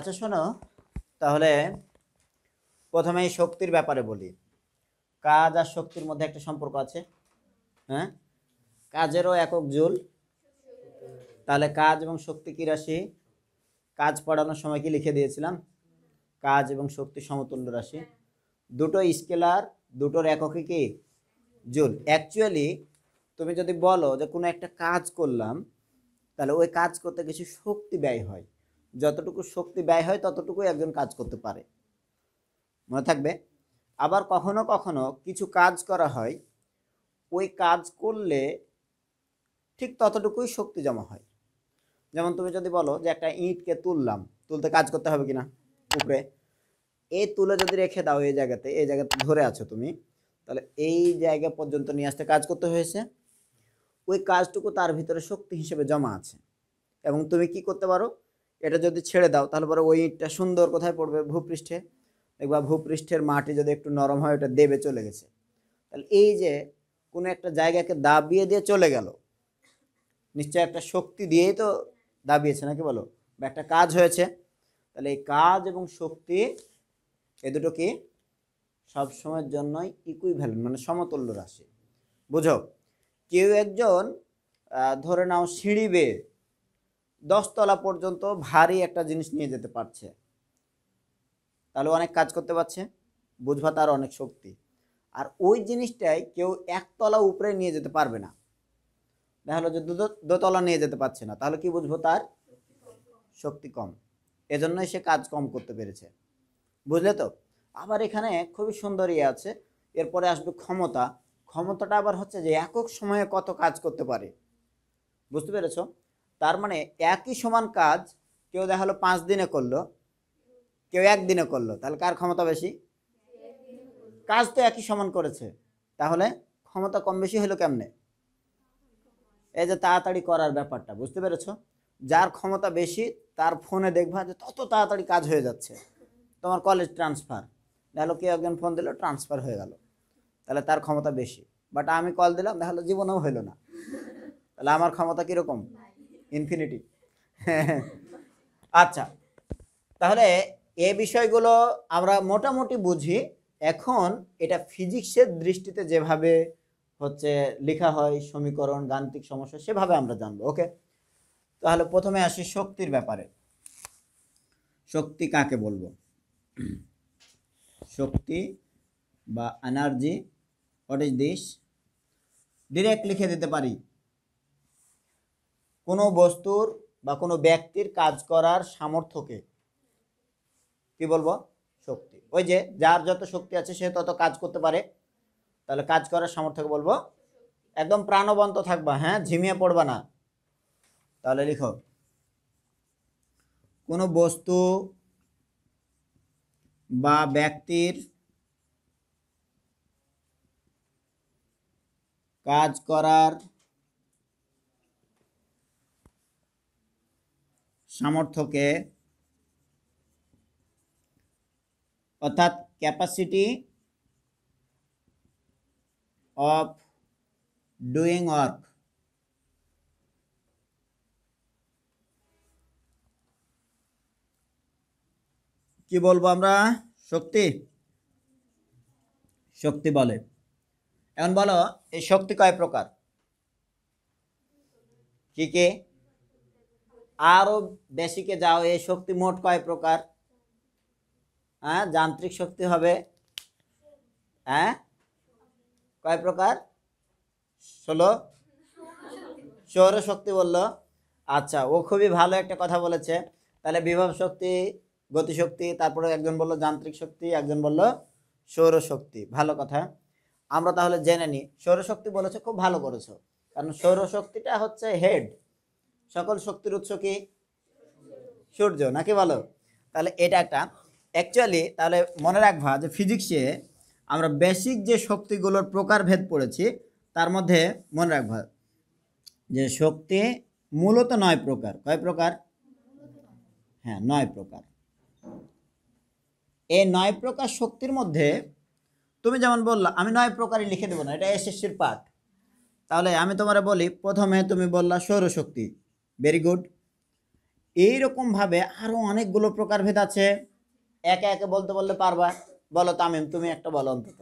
আচ্ছা শোনো, তাহলে প্রথমেই শক্তির ব্যাপারে বলি। কাজ আর শক্তির মধ্যে একটা সম্পর্ক আছে। হ্যাঁ, কাজেরও একক জুল। তাহলে কাজ এবং শক্তি কি রাশি? কাজ পড়ানোর সময় কি লিখে দিয়েছিলাম? কাজ এবং শক্তি সমতুল্য রাশি। দুটো স্কেলার, দুটোর এককে কি জুল। অ্যাকচুয়ালি তুমি যদি বলো যে কোনো একটা কাজ করলাম, তাহলে ওই কাজ করতে কিছু শক্তি ব্যয় হয়। যতটুকু শক্তি ব্যয় হয় ততটুকুই একজন কাজ করতে পারে, মনে থাকবে। আবার কখনো কখনো কিছু কাজ করা হয়, ওই কাজ করলে ঠিক ততটুকুই শক্তি জমা হয়। যেমন তুমি যদি বলো যে একটা ইঁটকে তুললাম, তুলতে কাজ করতে হবে কিনা উপরে, এই তুলে যদি রেখে দাও এই জায়গাতে ধরে আছো তুমি, তাহলে এই জায়গা পর্যন্ত নিয়ে আসতে কাজ করতে হয়েছে। ওই কাজটুকু তার ভিতরে শক্তি হিসেবে জমা আছে। এবং তুমি কি করতে পারো, এটা যদি ছেড়ে দাও তাহলে পরে ওই ইঁটটা সুন্দর কোথায় পড়বে? ভূপৃষ্ঠে। দেখবা ভূপৃষ্ঠের মাটি যদি একটু নরম হয়, ওটা দেবে চলে গেছে। তাহলে এই যে কোনো একটা জায়গাকে দাবিয়ে দিয়ে চলে গেল, নিশ্চয় একটা শক্তি দিয়েই তো দাবিয়েছে, নাকি বলো? বা একটা কাজ হয়েছে। তাহলে এই কাজ এবং শক্তি এ দুটো কি সবসময়ের জন্যই ইকুইভ্যালেন্ট, মানে সমতুল্য রাশি। বুঝো, কেউ একজন ধরে নাও সিঁড়ি বেয়ে 10 তলা পর্যন্ত ভারী একটা জিনিস নিয়ে যেতে পারছে, তাহলে অনেক কাজ করতে পারছে, বুঝবা তার অনেক শক্তি। আর ওই জিনিসটাই কেউ 1 তলা উপরে নিয়ে যেতে পারবে না, দেখা হলো যে দোতলা নিয়ে যেতে পারছে না, তাহলে কি বুঝবো? তার শক্তি কম, এজন্যই সে কাজ কম করতে পেরেছে। বুঝলে তো? আবার এখানে খুবই সুন্দর আছে, এরপরে আসবে ক্ষমতা। ক্ষমতাটা আবার হচ্ছে যে একক সময়ে কত কাজ করতে পারে, বুঝতে পেরেছো? তার মানে একই সমান কাজ কেউ দেখা হলো 5 দিনে করলো, কেউ 1 দিনে করলো, তাহলে কার ক্ষমতা বেশি? কাজ তো একই সমান করেছে, তাহলে ক্ষমতা কম বেশি হলো কেমনে? এই যে তাড়াতাড়ি করার ব্যাপারটা, বুঝতে পেরেছো? যার ক্ষমতা বেশি তার ফোনে দেখবা যে তত তাড়াতাড়ি কাজ হয়ে যাচ্ছে। তোমার কলেজ ট্রান্সফার, দেখলো কেউ একজন ফোন দিল, ট্রান্সফার হয়ে গেল, তাহলে তার ক্ষমতা বেশি। বাট আমি কল দিলাম, দেখালো জীবনেও হইলো না, তাহলে আমার ক্ষমতা কিরকম? ইনফিনিটি। আচ্ছা, তাহলে এই বিষয়গুলো আমরা মোটামুটি বুঝি। এখন এটা ফিজিক্সের দৃষ্টিতে যেভাবে হচ্ছে লেখা হয়, সমীকরণ, গাণিতিক সমস্যা, সেভাবে আমরা জানবো। ওকে, তাহলে প্রথমে আসি শক্তির ব্যাপারে। শক্তি কাকে বলবো? শক্তি বা energy, what is this? Direct লিখে দিতে পারি, কোনো বস্তুর বা কোনো ব্যক্তির কাজ করার সামর্থ্যকে কি বলবো? শক্তি। ওই যে যার যত শক্তি আছে সে তত কাজ করতে পারে, তাহলে কাজ করার সামর্থ্যকে বলবো। একদম প্রাণবন্ত থাকবা, হ্যাঁ, ঝিমিয়ে পড়বা না। তাহলে লিখো, কোনো বস্তু বা ব্যক্তির কাজ করার সামর্থ্যকে, অর্থাৎ ক্যাপাসিটি অফ ডুইং ওয়ার্ক, কি বলবো আমরা? শক্তি। শক্তি বলে। এখন বলো, এই শক্তি কয় প্রকার? কি কি? আরো বেসিকে যাও, এই শক্তি মোট কয় প্রকার? হ্যাঁ, যান্ত্রিক শক্তি হবে। হ্যাঁ, কয় প্রকার? 16। সৌর শক্তি বললো। আচ্ছা, ও খুবই ভালো একটা কথা বলেছে। তাহলে বিভব শক্তি, গতিশক্তি, তারপরে একজন বললো যান্ত্রিক শক্তি, একজন বললো সৌর শক্তি। ভালো কথা, আমরা তাহলে জেনে নিই। সৌরশক্তি বলেছে, খুব ভালো করেছো, কারণ সৌরশক্তিটা হচ্ছে হেড। সকল শক্তির উৎস কি? সূর্য, নাকি বলো? তাহলে এটা একটা অ্যাকচুয়ালি, তাহলে মনে রাখবা যে ফিজিক্সে আমরা বেসিক যে শক্তিগুলোর প্রকারভেদ পড়েছি, তার মধ্যে মনে রাখবা যে শক্তি মূলত 9 প্রকার। কয় প্রকার? হ্যাঁ, 9 প্রকার। এই 9 প্রকার শক্তির মধ্যে তুমি যেমন বললা, আমি 9 প্রকারই লিখে দেবো না, এটা এসএসসির পাঠ। তাহলে আমি তোমারে বলি, প্রথমে তুমি বললা সৌরশক্তি, ভেরি গুড। এইরকম ভাবে আরো অনেকগুলো প্রকারভেদ আছে, একে একে বলতে বললে পারবা। বলো তামিম, তুমি একটা বলো অন্তত,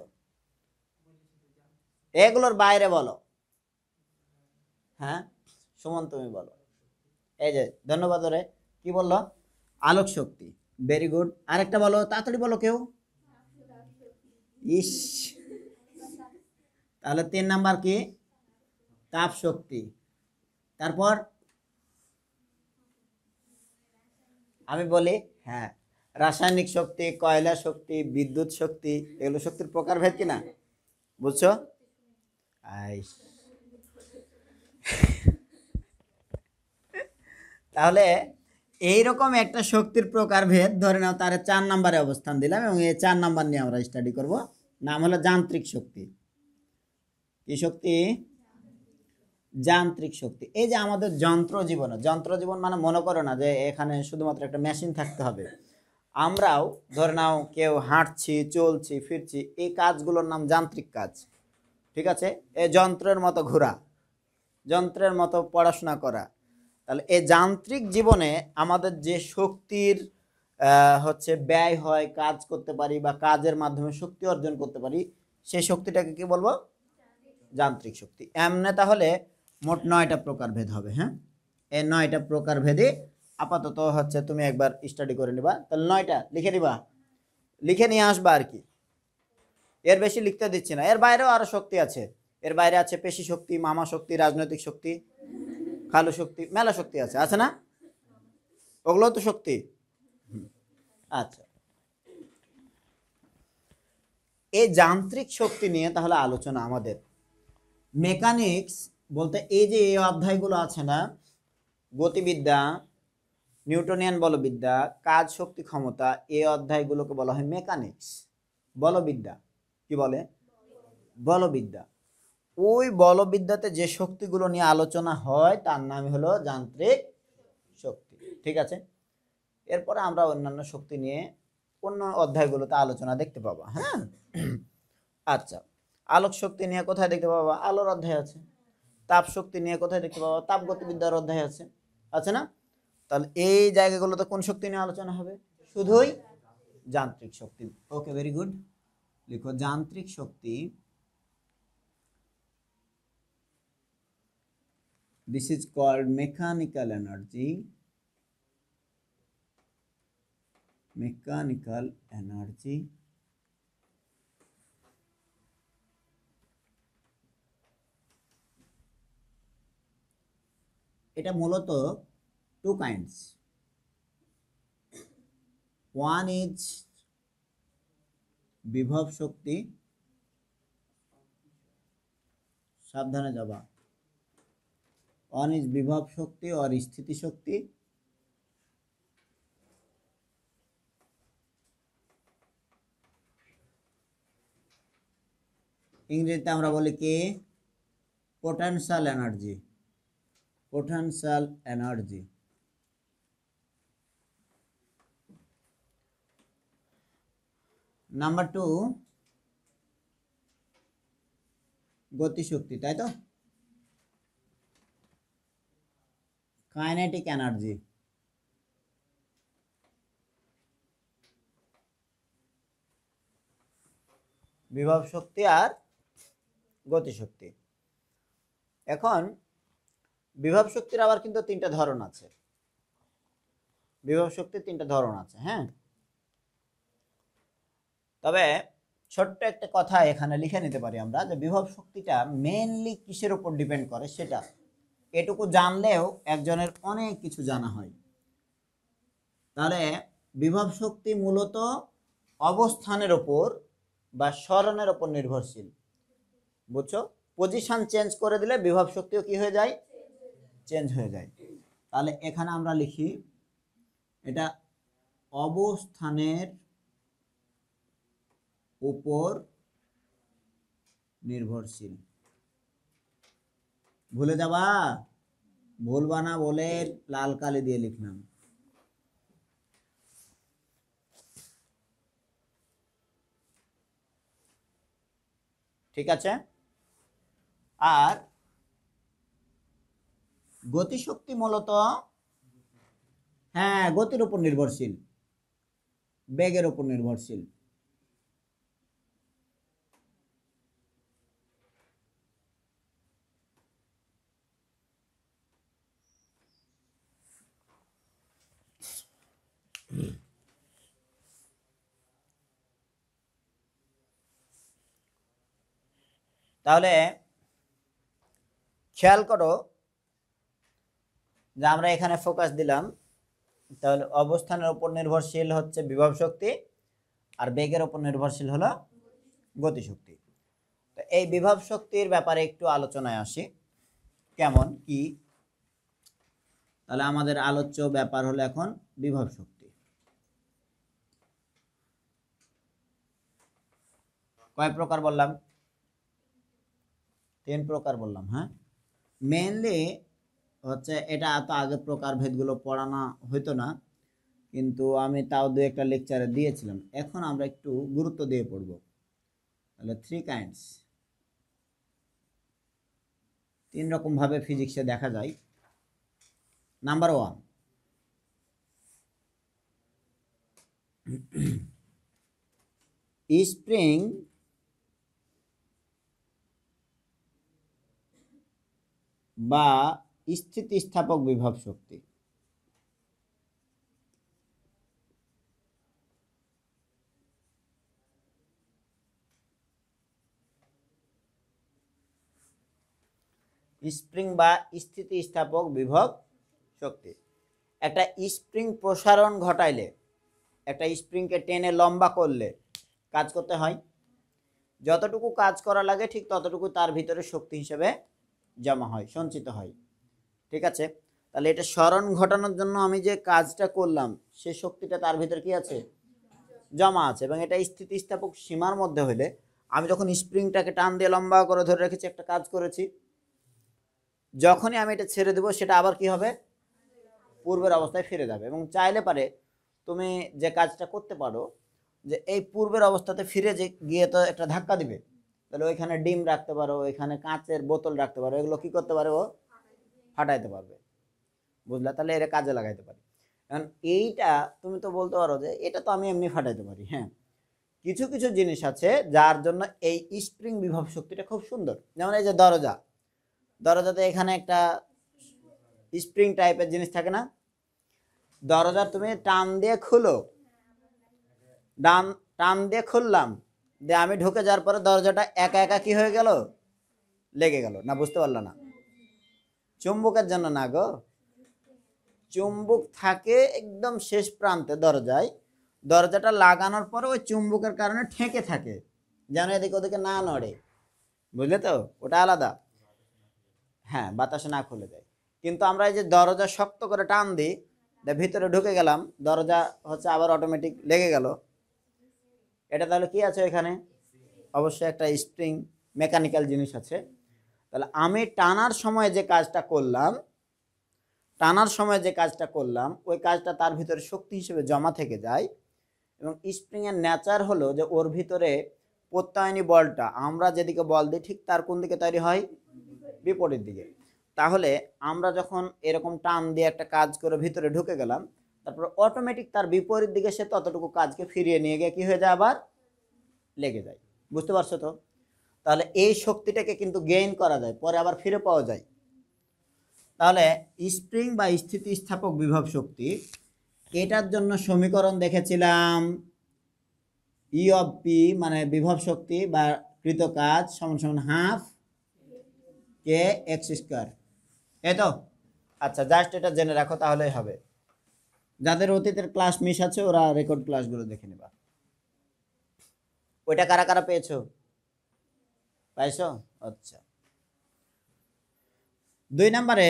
এগুলোর বাইরে বলো। হ্যাঁ সুমন তুমি বলো। এই যে ধন্যবাদ রে, কি বললো? আলোক শক্তি, ভেরি গুড। আরেকটা বলো, তাড়াতাড়ি বলো কেউ। ইস, তাহলে 3 নাম্বার কি? তাপ শক্তি। তারপর আমি বলি, হ্যাঁ, রাসায়নিক শক্তি, কয়লা শক্তি, বিদ্যুৎ শক্তি, এগুলো শক্তির প্রকারভেদ কিনা, বুঝছো? আইস, তাহলে এইরকম একটা শক্তির প্রকারভেদ ধরে নাও, তার 4 নাম্বারে অবস্থান দিলাম, এবং এই 4 নাম্বার নিয়ে আমরা স্টাডি করব। নাম হলো যান্ত্রিক শক্তি। কি শক্তি? যান্ত্রিক শক্তি। এই যে আমাদের যন্ত্র জীবন, যন্ত্র জীবন মানে মনে করো না যে এখানে শুধুমাত্র একটা মেশিন থাকতে হবে। আমরাও ধরে নাও কেউ হাঁটছি, চলছি, ফিরছি, এই কাজগুলোর নাম যান্ত্রিক কাজ। ঠিক আছে? এই যন্ত্রের মতো ঘোরা, যন্ত্রের মতো পড়াশোনা করা। তাহলে এই যান্ত্রিক জীবনে আমাদের যে শক্তির হচ্ছে ব্যয় হয়, কাজ করতে পারি বা কাজের মাধ্যমে শক্তি অর্জন করতে পারি, সেই শক্তিটাকে কি বলবো? যান্ত্রিক শক্তি। এমনি তাহলে মোট 9টা প্রকারভেদ হবে। হ্যাঁ, এই 9টা প্রকারভেদে আপাতত হচ্ছে তুমি একবার স্টাডি করে নিবা। তাহলে 9টা লিখে নিবা, লিখে নিয়ে আসবা আর কি, এর বেশি লিখতে দিচ্ছি না। এর বাইরেও আরো শক্তি আছে, এর বাইরে আছে পেশি শক্তি, মামা শক্তি, রাজনৈতিক শক্তি, খালু শক্তি, মেলা শক্তি আছে, আছে না? ওগুলো তো শক্তি। আচ্ছা, এই যান্ত্রিক শক্তি নিয়ে তাহলে আলোচনা আমাদের। মেকানিক্স বলতে এই যে এই অধ্যায়গুলো আছে না, গতিবিদ্যা, নিউটনিয়ান বলবিদ্যা, কাজ, শক্তি, ক্ষমতা, এই অধ্যায়গুলোকে বলা হয় মেকানিক্স, বলবিদ্যা। কি বলে? বলবিদ্যা। ওই বলবিদ্যাতে যে শক্তিগুলো নিয়ে আলোচনা হয় তার নাম হলো যান্ত্রিক শক্তি। ঠিক আছে? এরপরে আমরা অন্যান্য শক্তি নিয়ে অন্য অধ্যায়গুলোতে আলোচনা দেখতে পাবো। হ্যাঁ, আচ্ছা, আলোক শক্তি নিয়ে কোথায় দেখতে পাবো? আলোর অধ্যায় আছে। তাপ শক্তি নিয়ে কোথায় দেখতে পাবো? তাপ গতিবিদ্যার অধ্যায় আছে, আছে না? তাহলে এই জায়গাগুলোতে কোন শক্তি নিয়ে আলোচনা হবে? শুধুই যান্ত্রিক শক্তি। ওকে, ভেরি গুড। লিখো যান্ত্রিক শক্তি। This is called mechanical energy. Mechanical energy. এটা মূলত 2 kinds. One is বিভব শক্তি, সাবধানে যাবা। One is বিভব শক্তি or স্থিতি শক্তি। ইংরেজিতে আমরা বলি কি? Potential energy. Potential energy. Number 2 গতিশক্তি, তাই তো? Kinetic energy. বিভব শক্তি আর গতিশক্তি। এখন বিভব শক্তির আবার কিন্তু 3টা ধরন আছে। বিভব শক্তির 3টা ধরন আছে। হ্যাঁ, তবে ছোট্ট একটা কথা এখানে লিখে নিতে পারি আমরা, যে বিভব শক্তিটা মেইনলি কিসের উপর ডিপেন্ড করে সেটা, এটুকু জানলেও একজনের অনেক কিছু জানা হয়। তাহলে বিভব শক্তি মূলত অবস্থানের ওপর বা সরণের ওপর নির্ভরশীল। বুঝছো? পজিশন চেঞ্জ করে দিলে বিভব শক্তিও কি হয়ে যায়? চেঞ্জ হয়ে যায়। তাহলে এখানে আমরা লিখি এটা অবস্থানের উপর নির্ভরশীল। ভুলে যাবা, ভুলবা না বলে লাল কালি দিয়ে লিখলাম। ঠিক আছে? আর গতিশক্তি মূলত হ্যাঁ, গতির উপর নির্ভরশীল, বেগের উপর নির্ভরশীল। তাহলে খেয়াল করো যে আমরা এখানে ফোকাস দিলাম, তাহলে অবস্থানের উপর নির্ভরশীল হচ্ছে বিভব শক্তি, আর বেগের উপর নির্ভরশীল হলো গতিশক্তি। তো এই বিভব শক্তির ব্যাপারে একটু আলোচনায় আসি, কেমন কি। তাহলে আমাদের আলোচ্য ব্যাপার হলো এখন বিভব শক্তি। কয় প্রকার বললাম? 3 প্রকার বললাম। হ্যাঁ, মেইনলি হচ্ছে এটা এত আগে প্রকার ভেদগুলো পড়ানো হইতো না, কিন্তু আমি তাও 2-1টা লেকচারে দিয়েছিলাম। এখন আমরা একটু গুরুত্ব দিয়ে পড়ব। তাহলে 3 কাইন্ডস, 3 রকম ভাবে ফিজিক্সে দেখা যায়। নাম্বার 1, স্প্রিং বা স্থিতিস্থাপক বিভব শক্তি। স্প্রিং বা স্থিতিস্থাপক বিভব শক্তি। একটা স্প্রিং প্রসারণ ঘটাইলে, একটা স্প্রিংকে টেনে লম্বা করলে কাজ করতে হয়, যতটুকু কাজ করা লাগে ঠিক ততটুকু তার ভিতরে শক্তি হিসেবে জমা হয়, সঞ্চিত হয়। ঠিক আছে, তাহলে এটা স্মরণ ঘটানোর জন্য আমি যে কাজটা করলাম সে শক্তিটা তার ভিতরে কি আছে? জমা আছে। এবং এটা স্থিতিস্থাপক সীমার মধ্যে হলে, আমি যখন স্প্রিংটাকে টান দিয়ে লম্বা করে ধরে রেখেছি, একটা কাজ করেছি, যখনই আমি এটা ছেড়ে দেবো সেটা আবার কি হবে? পূর্বের অবস্থায় ফিরে যাবে। এবং চাইলে পারে তুমি যে কাজটা করতে পারো যে এই পূর্বের অবস্থাতে ফিরে যে গিয়ে তো একটা ধাক্কা দিবে, তাহলে ওইখানে ডিম রাখতে পারো, ওইখানে কাঁচের বোতল রাখতে পারো, এগুলো কি করতে পারে? ও ফাটাইতে পারবে। বুঝলা? তাহলে এটা কাজে লাগাইতে পারি। কারণ এইটা তুমি তো বলতে পারো যে এটা তো আমি এমনি ফাটাইতে পারি। হ্যাঁ, কিছু কিছু জিনিস আছে যার জন্য এই স্প্রিং বিভব শক্তিটা খুব সুন্দর। যেমন এই যে দরজা, দরজাতে এখানে একটা স্প্রিং টাইপের জিনিস থাকে না? দরজা তুমি টান দিয়ে খুলো, টান দিয়ে খুললাম, দিয়ে আমি ঢুকে যাওয়ার পরে দরজাটা একা একা কি হয়ে গেল? লেগে গেল না? বুঝতে পারলো না? চুম্বকের জন্য না গো, চুম্বক থাকে একদম শেষ প্রান্তে দরজায়, দরজাটা লাগানোর পরে ওই চুম্বকের কারণে ঠেকে থাকে, যেন এদিকে ওদিকে না নড়ে। বুঝলে তো? ওটা আলাদা। হ্যাঁ, বাতাসে না খুলে যায়। কিন্তু আমরা এই যে দরজা শক্ত করে টান দিই, ভিতরে ঢুকে গেলাম, দরজা হচ্ছে আবার অটোমেটিক লেগে গেল। এটা তাহলে কি আছে এখানে? অবশ্যই একটা স্প্রিং, মেকানিক্যাল জিনিস আছে। তাহলে আমি টানার সময় যে কাজটা করলাম, ওই কাজটা তার ভিতরে শক্তি হিসেবে জমা থেকে যায়। এবং স্প্রিংয়ের নেচার হলো যে ওর ভিতরে প্রত্যায়নী বলটা, আমরা যেদিকে বল দিই ঠিক তার কোন দিকে তৈরি হয়? বিপরীত দিকে। তাহলে আমরা যখন এরকম টান দিয়ে একটা কাজ করে ভিতরে ঢুকে গেলাম, তারপর অটোমেটিক তার বিপরীত দিকে সে ততটুকু কাজকে ফিরিয়ে নিয়ে গিয়ে কি হয়ে যায়? আবার লেগে যায়। বুঝতে পারছো তো? তাহলে এই শক্তিটাকে কিন্তু গেইন করা যায়, পরে আবার ফিরে পাওয়া যায়। তাহলে স্প্রিং বা স্থিতিস্থাপক বিভব শক্তি, এটার জন্য সমীকরণ দেখেছিলাম ই অফ পি মানে বিভব শক্তি বা কৃত কাজ সমান সমান হাফ কে এক্স স্কোয়ার। এই তো? আচ্ছা, জাস্ট এটা জেনে রাখো তাহলেই হবে। যাদের অতীতের ক্লাস মিস আছে ওরা রেকর্ড ক্লাসগুলো দেখে নেবা। ওইটা কারা কারা পেয়েছো? পাইছো? আচ্ছা, 2 নম্বরে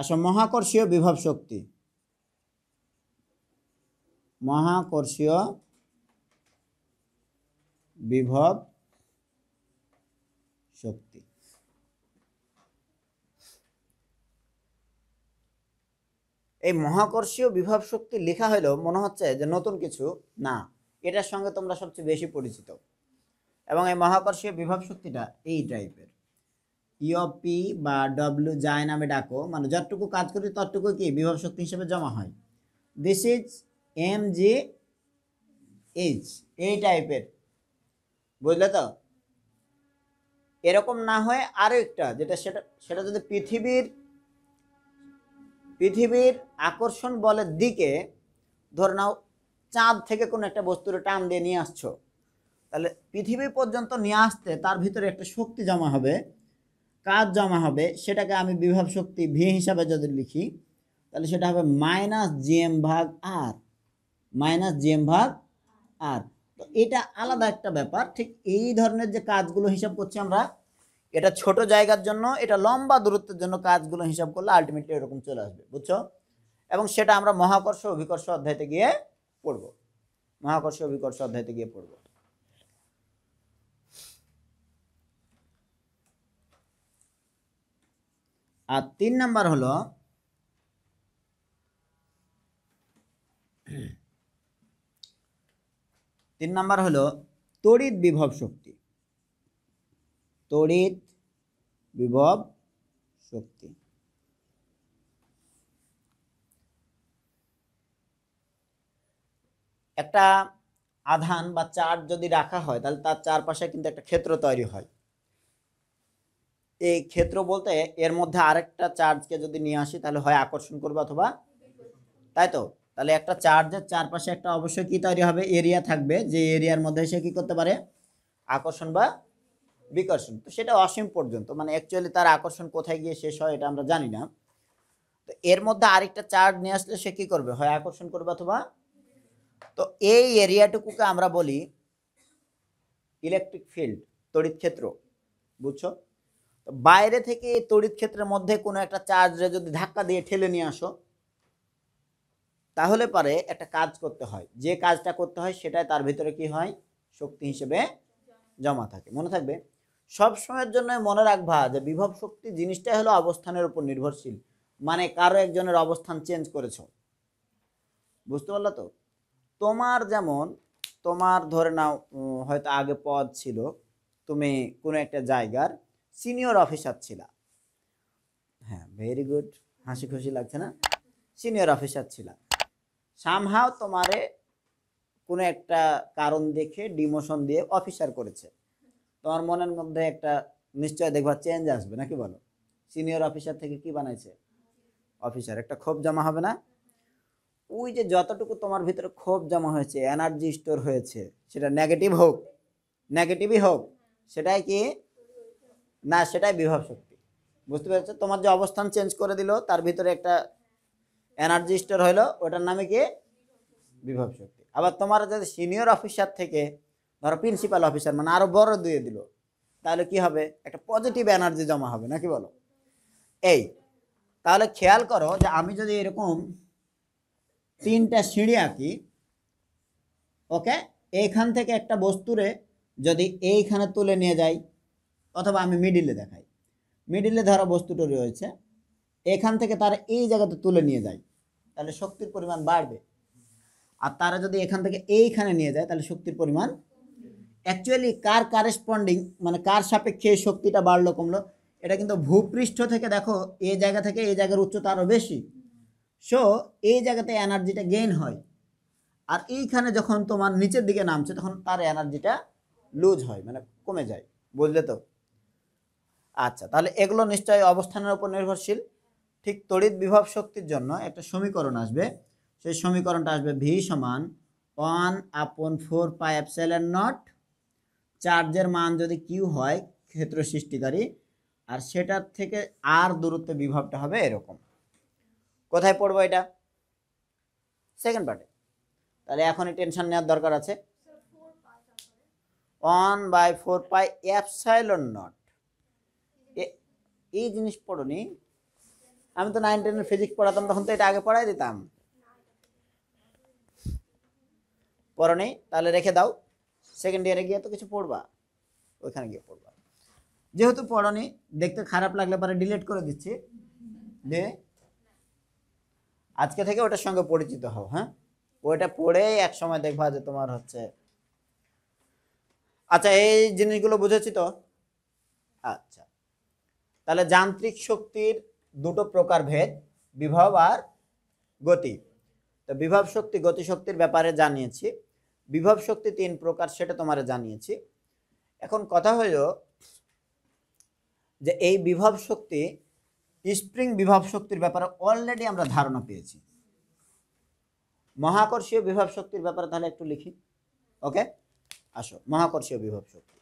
আসো, মহাকর্ষীয় বিভব শক্তি। মহাকর্ষীয় বিভব শক্তি। এই মহাকর্ষীয় বিভব শক্তি লেখা হলেও মনে হচ্ছে যে নতুন কিছু না, এটার সঙ্গে তোমরা সবচেয়ে বেশি পরিচিত। এবং এই মহাকর্ষীয় বিভব শক্তিটা এই টাইপের, ইওপি বা ডব্লিউ যাই নামে ডাকো, মানে যতটুকু কাজ করি ততটুকু কি বিভব শক্তি হিসেবে জমা হয়। দিস ইজ mgh, এই টাইপের, বুঝলে তো? এরকম না হয় আরো একটা, যেটা সেটা সেটা যদি পৃথিবীর আকর্ষণ বলের দিকে, ধরে নাও চাঁদ থেকে কোনো একটা বস্তুর টান দিয়ে নিয়ে আসছো, তাহলে পৃথিবী পর্যন্ত নিয়ে আসতে তার ভিতরে একটা শক্তি জমা হবে, কাজ জমা হবে, সেটাকে আমি বিভব শক্তি ভি হিসাবে যদি লিখি, তাহলে সেটা হবে -gm/r, -gm/r। তো এটা আলাদা একটা ব্যাপার। ঠিক এই ধরনের যে কাজগুলো হিসাব করছি আমরা, এটা ছোট জায়গার জন্য, এটা লম্বা দূরত্বের জন্য কাজগুলো হিসাব করলে আলটিমেটলি এরকম চলে আসবে, বুঝছো? এবং সেটা আমরা মহাকর্ষ অভিকর্ষ অধ্যায়তে গিয়ে পড়ব, মহাকর্ষ অভিকর্ষ অধ্যায়তে গিয়ে পড়ব। আর 3 নাম্বার হলো তড়িৎ বিভব শক্তি। তড়িৎ বিভব শক্তি একটা আধান বা চার্জ যদি রাখা হয়, তাহলে তার চারপাশে কিন্তু একটা ক্ষেত্র তৈরি হয়। এই ক্ষেত্র বলতে এর মধ্যে আরেকটা চার্জকে যদি নিয়ে আসি, তাহলে হয় আকর্ষণ করবে অথবা, তাই তো? তাহলে একটা চার্জের চারপাশে একটা অবশ্যই কি তৈরি হবে, এরিয়া থাকবে, যে এরিয়ার মধ্যে সে কি করতে পারে, আকর্ষণ বা বিকর্ষণ। তো সেটা অসীম পর্যন্ত, মানে অ্যাকচুয়ালি তার আকর্ষণ কোথায় গিয়ে শেষ হয় এটা আমরা জানি না। তো এর মধ্যে আরেকটা চার্জ নিয়ে আসলে সে কি করবে, হয় আকর্ষণ করবে অথবা, তো এই এরিয়াটুকুকে আমরা বলি ইলেকট্রিক ফিল্ড, তড়িৎ ক্ষেত্র, বুঝছো? তো বাইরে থেকে এই তড়িৎ ক্ষেত্রের মধ্যে কোনো একটা চার্জে যদি ধাক্কা দিয়ে ঠেলে নিয়ে আসো, তাহলে পরে একটা কাজ করতে হয়, যে কাজটা করতে হয় সেটাই তার ভিতরে কি হয়, শক্তি হিসেবে জমা থাকে। মনে থাকবে, সব সময়ের জন্য মনে রাখবা যে বিভব শক্তি জিনিসটাই হলো অবস্থানের উপর নির্ভরশীল, মানে কারো একজনের অবস্থান চেঞ্জ করেছো, বুঝতে পারলো তো? তোমার যেমন, তোমার ধরে নাও হয়তো আগে পদ ছিল, তুমি কোনো একটা জায়গার সিনিয়র অফিসার ছিলা, হ্যাঁ ভেরি গুড, হাসি খুশি লাগছে না? সিনিয়র অফিসার ছিলা, সামহাও তোমারে কোনো একটা কারণ দেখে ডিমোশন দিয়ে অফিসার করেছে, তোমার মনের মধ্যে একটা নিশ্চয় দেখবা চেঞ্জ আসবে, নাকি বলো? সিনিয়র অফিসার থেকে কি বানাইছে, অফিসার, একটা ক্ষোভ জমা হবে না? ওই যে যতটুকু তোমার ভিতরে ক্ষোভ জমা হয়েছে, এনার্জি স্টোর হয়েছে, সেটা নেগেটিভই হোক, সেটাই কি না, সেটাই বিভব শক্তি। বুঝতে পেরেছো? তোমার যে অবস্থান চেঞ্জ করে দিল, তার ভিতরে একটা এনার্জি স্টোর হইলো, ওটার নামে কি, বিভব শক্তি। আবার তোমার যদি সিনিয়র অফিসার থেকে ধরো প্রিন্সিপাল অফিসার, মানে আরো বড় দিয়ে দিল, তাহলে কি হবে, একটা পজিটিভ এনার্জি জমা হবে, নাকি বলো? এই তাহলে খেয়াল করো যে আমি যদি এরকম 3টা সিঁড়ি আঁকি, ওকে, এইখান থেকে একটা বস্তুরে যদি এইখানে তুলে নিয়ে যাই, অথবা আমি মিডিলে দেখাই, মিডিলে ধরো বস্তুটা রয়েছে, এখান থেকে তার এই জায়গাতে তুলে নিয়ে যাই, তাহলে শক্তির পরিমাণ বাড়বে। আর তারা যদি এখান থেকে এইখানে নিয়ে যায়, তাহলে শক্তির পরিমাণ অ্যাকচুয়ালি কার কারেসপন্ডিং, মানে কার সাপেক্ষে শক্তিটা বাড়লো কমলো, এটা কিন্তু ভূপৃষ্ঠ থেকে দেখো, এই জায়গা থেকে এই জায়গার উচ্চতা আরো বেশি, সো এই জায়গাতে এনার্জিটা গেইন হয়, আর এইখানে যখন তোমার নিচের দিকে নামছে তখন তার এনার্জিটা লুজ হয়, মানে কমে যায়, বুঝলে তো? আচ্ছা, তাহলে এগুলো নিশ্চয়ই অবস্থানের উপর নির্ভরশীল। ঠিক তড়িৎ বিভব শক্তির জন্য একটা সমীকরণ আসবে, সেই সমীকরণটা আসবে ভি সমান 1/4πε0, চার্জের মান যদি কিউ হয়, ক্ষেত্র সৃষ্টিকারী, আর সেটার থেকে আর দূরত্বে বিভবটা হবে এরকম। কোথায় পড়বো এটা? সেকেন্ড পার্টে। তাহলে এখনই টেনশন নেওয়ার দরকার আছে। 1/4πε0, এই জিনিস পড়নি, আমি তো 9, 10 ফিজিক্স পড়াতাম, তখন তো এটা আগে পড়াই দিতাম। পড়নি? তাহলে রেখে দাও, সেকেন্ড ইয়ারে গিয়ে তো কিছু পড়বা, ওইখানে গিয়ে পড়বা। যেহেতু পড়নি, দেখতে খারাপ লাগলে পরে ডিলিট করে দিচ্ছি, যে আজকে থেকে ওটার সঙ্গে পরিচিত হও। হ্যাঁ, ওইটা পড়ে এক সময় দেখবা যে তোমার হচ্ছে। আচ্ছা, এই জিনিসগুলো বুঝেছি তো? আচ্ছা, তাহলে যান্ত্রিক শক্তির দুটো প্রকার ভেদ, বিভব আর গতি। তো তো বিভব শক্তি গতিশক্তির ব্যাপারে জানিয়েছি, বিভব শক্তি 3 প্রকার সেটা তোমারে জানিয়েছি। এখন কথা হলো যে এই বিভব শক্তি, স্প্রিং বিভব শক্তির ব্যাপারে অলরেডি আমরা ধারণা পেয়েছি। মহাকর্ষীয় বিভব শক্তির ব্যাপারে তাহলে একটু লিখি। ওকে, আসো মহাকর্ষীয় বিভব শক্তি।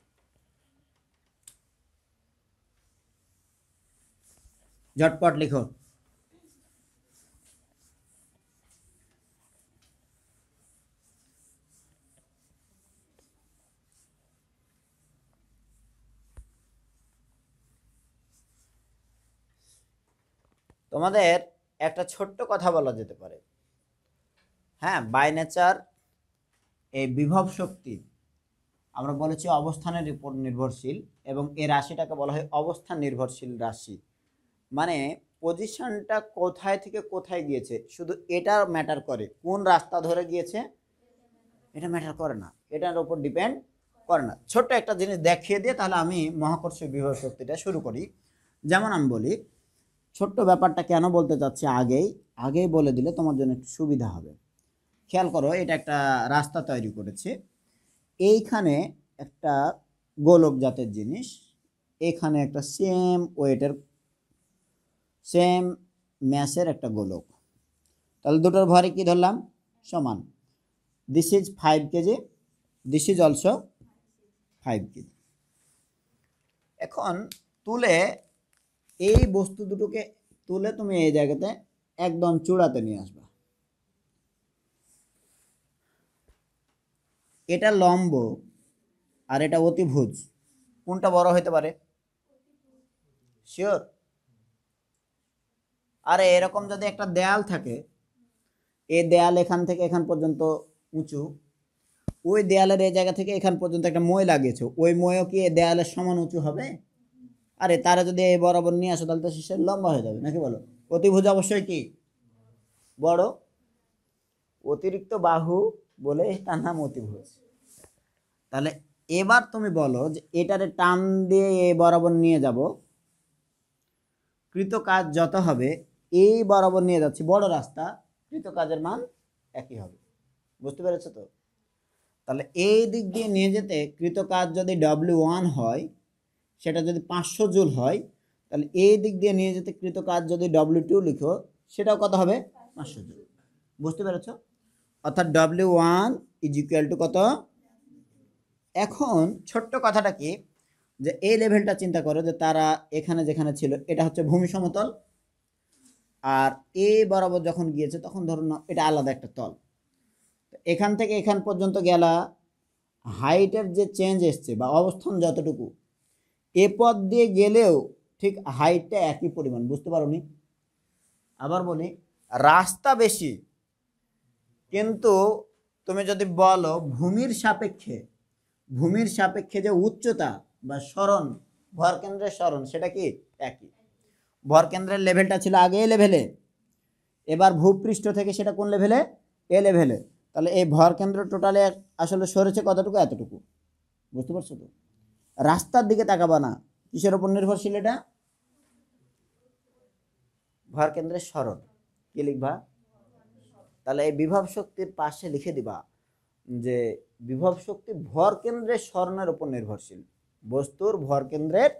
ঝটপট লিখো। তোমাদের একটা ছোট্ট কথা বলা যেতে পারে। হ্যাঁ, বাই নেচার এই বিভব শক্তি আমরা বলেছি অবস্থানের উপর নির্ভরশীল, এবং এই রাশিটাকে বলা হয় অবস্থান নির্ভরশীল রাশি। মানে পজিশনটা কোথায় থেকে কোথায় গিয়েছে শুধু এটা ম্যাটার করে, কোন রাস্তা ধরে গিয়েছে এটা ম্যাটার করে না, এটার উপর ডিপেন্ড করে না। ছোট্ট একটা জিনিস দেখিয়ে দিয়ে তাহলে আমি মহাকর্ষীয় বিভব শক্তিটা শুরু করি। যেমন আমি বলি, ছোট্ট ব্যাপারটা কেন বলতে চাচ্ছি আগেই বলে দিলে তোমার জন্য একটু সুবিধা হবে। খেয়াল করো, এটা একটা রাস্তা তৈরি করেছে, এইখানে একটা গোলক জাতের জিনিস, এখানে একটা সেম ওয়েটের সেম ম্যাসের একটা গোলক, তাহলে দুটোর ভরে কি ধরলাম সমান। This is 5 KG, this is also 5 KG. এখন তুলে এই বস্তু দুটোকে তুলে তুমি এই জায়গাতে একদম চূড়াতে নিয়ে আসবা। এটা লম্ব আর এটা অতিভুজ, কোনটা বড় হতে পারে? শিওর? আরে এরকম যদি একটা দেয়াল থাকে, এই দেয়াল এখান থেকে এখান পর্যন্ত উঁচু, ওই দেয়ালের এই জায়গা থেকে এখান পর্যন্ত একটা মই লাগিয়েছে, ওই ময়ও কি এই দেয়ালের সমান উঁচু হবে? আরে তারা যদি এই বরাবর নিয়ে আসো তাহলে তো সে লম্বা হয়ে যাবে, নাকি বলো? অতিভুজ অবশ্যই কি বড়, অতিরিক্ত বাহু বলে তার নাম অতিভুজ। তাহলে এবার তুমি বলো যে এটারে টান দিয়ে এই বরাবর নিয়ে যাব, কৃত কাজ যত হবে এই বরাবর নিয়ে যাচ্ছি, বড় রাস্তা, কৃত কাজের মান একই হবে। বুঝতে পেরেছো তো? তাহলে এই দিক দিয়ে নিয়ে যেতে কৃত কাজ যদি W1 হয়, সেটা যদি 500 জুল হয়, তাহলে এই দিক দিয়ে নিয়ে যেতে কৃত কাজ যদি W2 লিখো, সেটাও কত হবে? 500 জুল। বুঝতে পেরেছো? অর্থাৎ W1 ইজ ইকুয়াল টু কত? এখন ছোট্ট কথাটা কি, যে এই লেভেলটা চিন্তা করো, যে তারা এখানে যেখানে ছিল এটা হচ্ছে ভূমি সমতল, আর এই বরাবর যখন গিয়েছে তখন ধরুন এটা আলাদা একটা তল। এখান থেকে এখান পর্যন্ত গেলা, হাইটের যে চেঞ্জ এসছে বা অবস্থান যতটুকু, এ পথ দিয়ে গেলেও ঠিক হাইটটা একই পরিমাণ। বুঝতে পারোনি? আবার বলি, রাস্তা বেশি, কিন্তু তুমি যদি বলো ভূমির সাপেক্ষে যে উচ্চতা বা সরণ, ভরকেন্দ্রের সরণ, সেটা কি একই। ভরকেন্দ্রের লেভেলটা ছিল আগে এ লেভেলে, এবার ভূপৃষ্ঠ থেকে সেটা কোন লেভেলে? এ লেভেলে। তাহলে এই ভরকেন্দ্র টোটালে আসলে সরেছে কতটুকু? এতটুকু। বুঝতে পারছো তো? রাস্তার দিকে তাকাবা না, কিসের উপর নির্ভরশীল? এটা ভরকেন্দ্রের সরণ। কি লিখবা? তাহলে এই বিভব শক্তির পাশে লিখে দিবা যে বিভব শক্তি ভরকেন্দ্রের সরণের উপর নির্ভরশীল, বস্তুর ভরকেন্দ্রের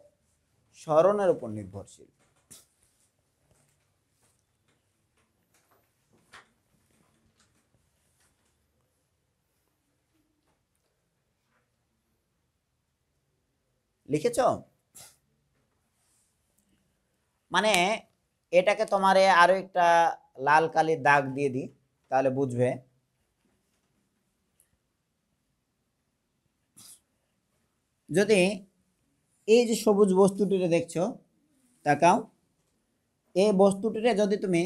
সরণের উপর নির্ভরশীল। লিখেছ? মানে এটাকে তোমারে আরো একটা লাল কালির দাগ দিয়ে দিই, তাহলে বুঝবে। যদি এই যে সবুজ বস্তুটিরে দেখছো, তাকাও, এই বস্তুটিরে যদি তুমি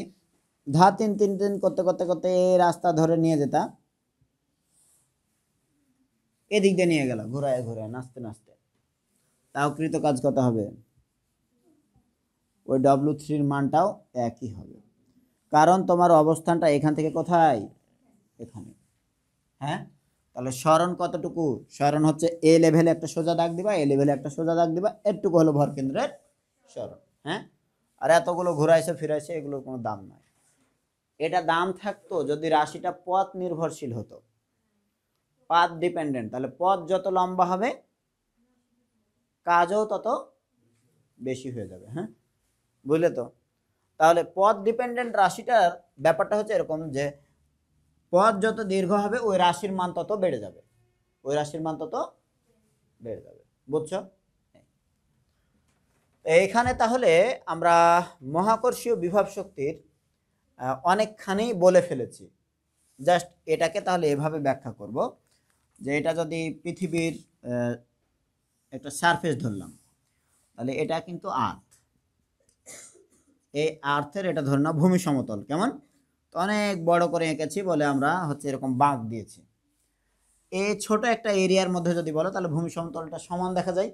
ধা তিন তিন তিন করতে করতে করতে এই রাস্তা ধরে নিয়ে যেতা, এদিক দিয়ে নিয়ে গেল ঘোরায় ঘোরায় নাচতে নাচতে, তাও কৃত কাজ কত হবে? ওই W3 মানটাও একই হবে, কারণ তোমার অবস্থানটা এখান থেকে কোথায়? এখানে। হ্যাঁ, তাহলে সরণ কতটুকু? সরণ হচ্ছে এ লেভেলে একটা সোজা দাগ দিবা, এ লেভেলে একটা সোজা দাগ দিবা, এটুকু হলো ভরকেন্দ্রের সরণ। হ্যাঁ, আর এতগুলো ঘুরাইছে ফিরাইছে এগুলোর কোনো দাম নাই। এটা দাম থাকতো যদি রাশিটা পথ নির্ভরশীল হতো, পাথ ডিপেন্ডেন্ট, তাহলে পথ যত লম্বা হবে কাজও তত বেশি হয়ে যাবে। হ্যাঁ, বুঝলে তো? তাহলে পথ ডিপেন্ডেন্ট রাশিটার ব্যাপারটা হচ্ছে এরকম যে পথ যত দীর্ঘ হবে ওই রাশির মান তত বেড়ে যাবে, ওই রাশির মান তত বেড়ে যাবে। বুঝছো? এইখানে তাহলে আমরা মহাকর্ষীয় বিভব শক্তির অনেকখানি বলে ফেলেছি। জাস্ট এটাকে তাহলে এভাবে ব্যাখ্যা করব যে এটা যদি পৃথিবীর একটা সারফেস ধরলাম, তাহলে এটা কিন্তু আর্থ, এই আর্থের এটা ধরে না ভূমি সমতল, কেমন তো অনেক বড় করে এঁকেছি বলে আমরা হচ্ছে এরকম বাঁক দিয়েছি। এই ছোট একটা এরিয়ার মধ্যে যদি বলো তাহলে ভূমি সমতলটা সমান দেখা যায়।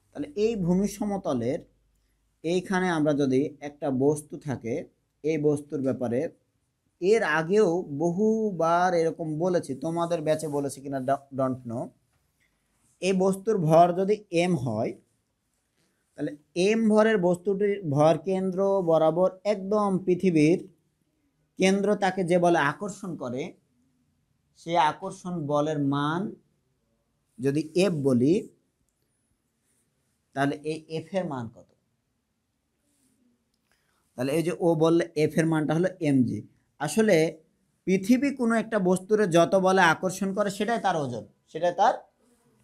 তাহলে এই ভূমি সমতলের এইখানে আমরা যদি একটা বস্তু থাকে, এই বস্তুর ব্যাপারে এর আগেও বহুবার এরকম বলেছি, তোমাদের ব্যাচে বলেছি কিনা ডোন্ট নো। এই বস্তুর ভর যদি এম হয়, তাহলে এম ভরের বস্তুটির ভর কেন্দ্র বরাবর একদম পৃথিবীর কেন্দ্র তাকে যে বলে আকর্ষণ করে, সে আকর্ষণ বলের মান যদি এফ বলি, তাহলে এই এফ এর মান কত? তাহলে এই যে ও বললে এফ এর মানটা হলো mg। আসলে পৃথিবী কোনো একটা বস্তুরে যত বলে আকর্ষণ করে সেটাই তার ওজন, সেটাই তার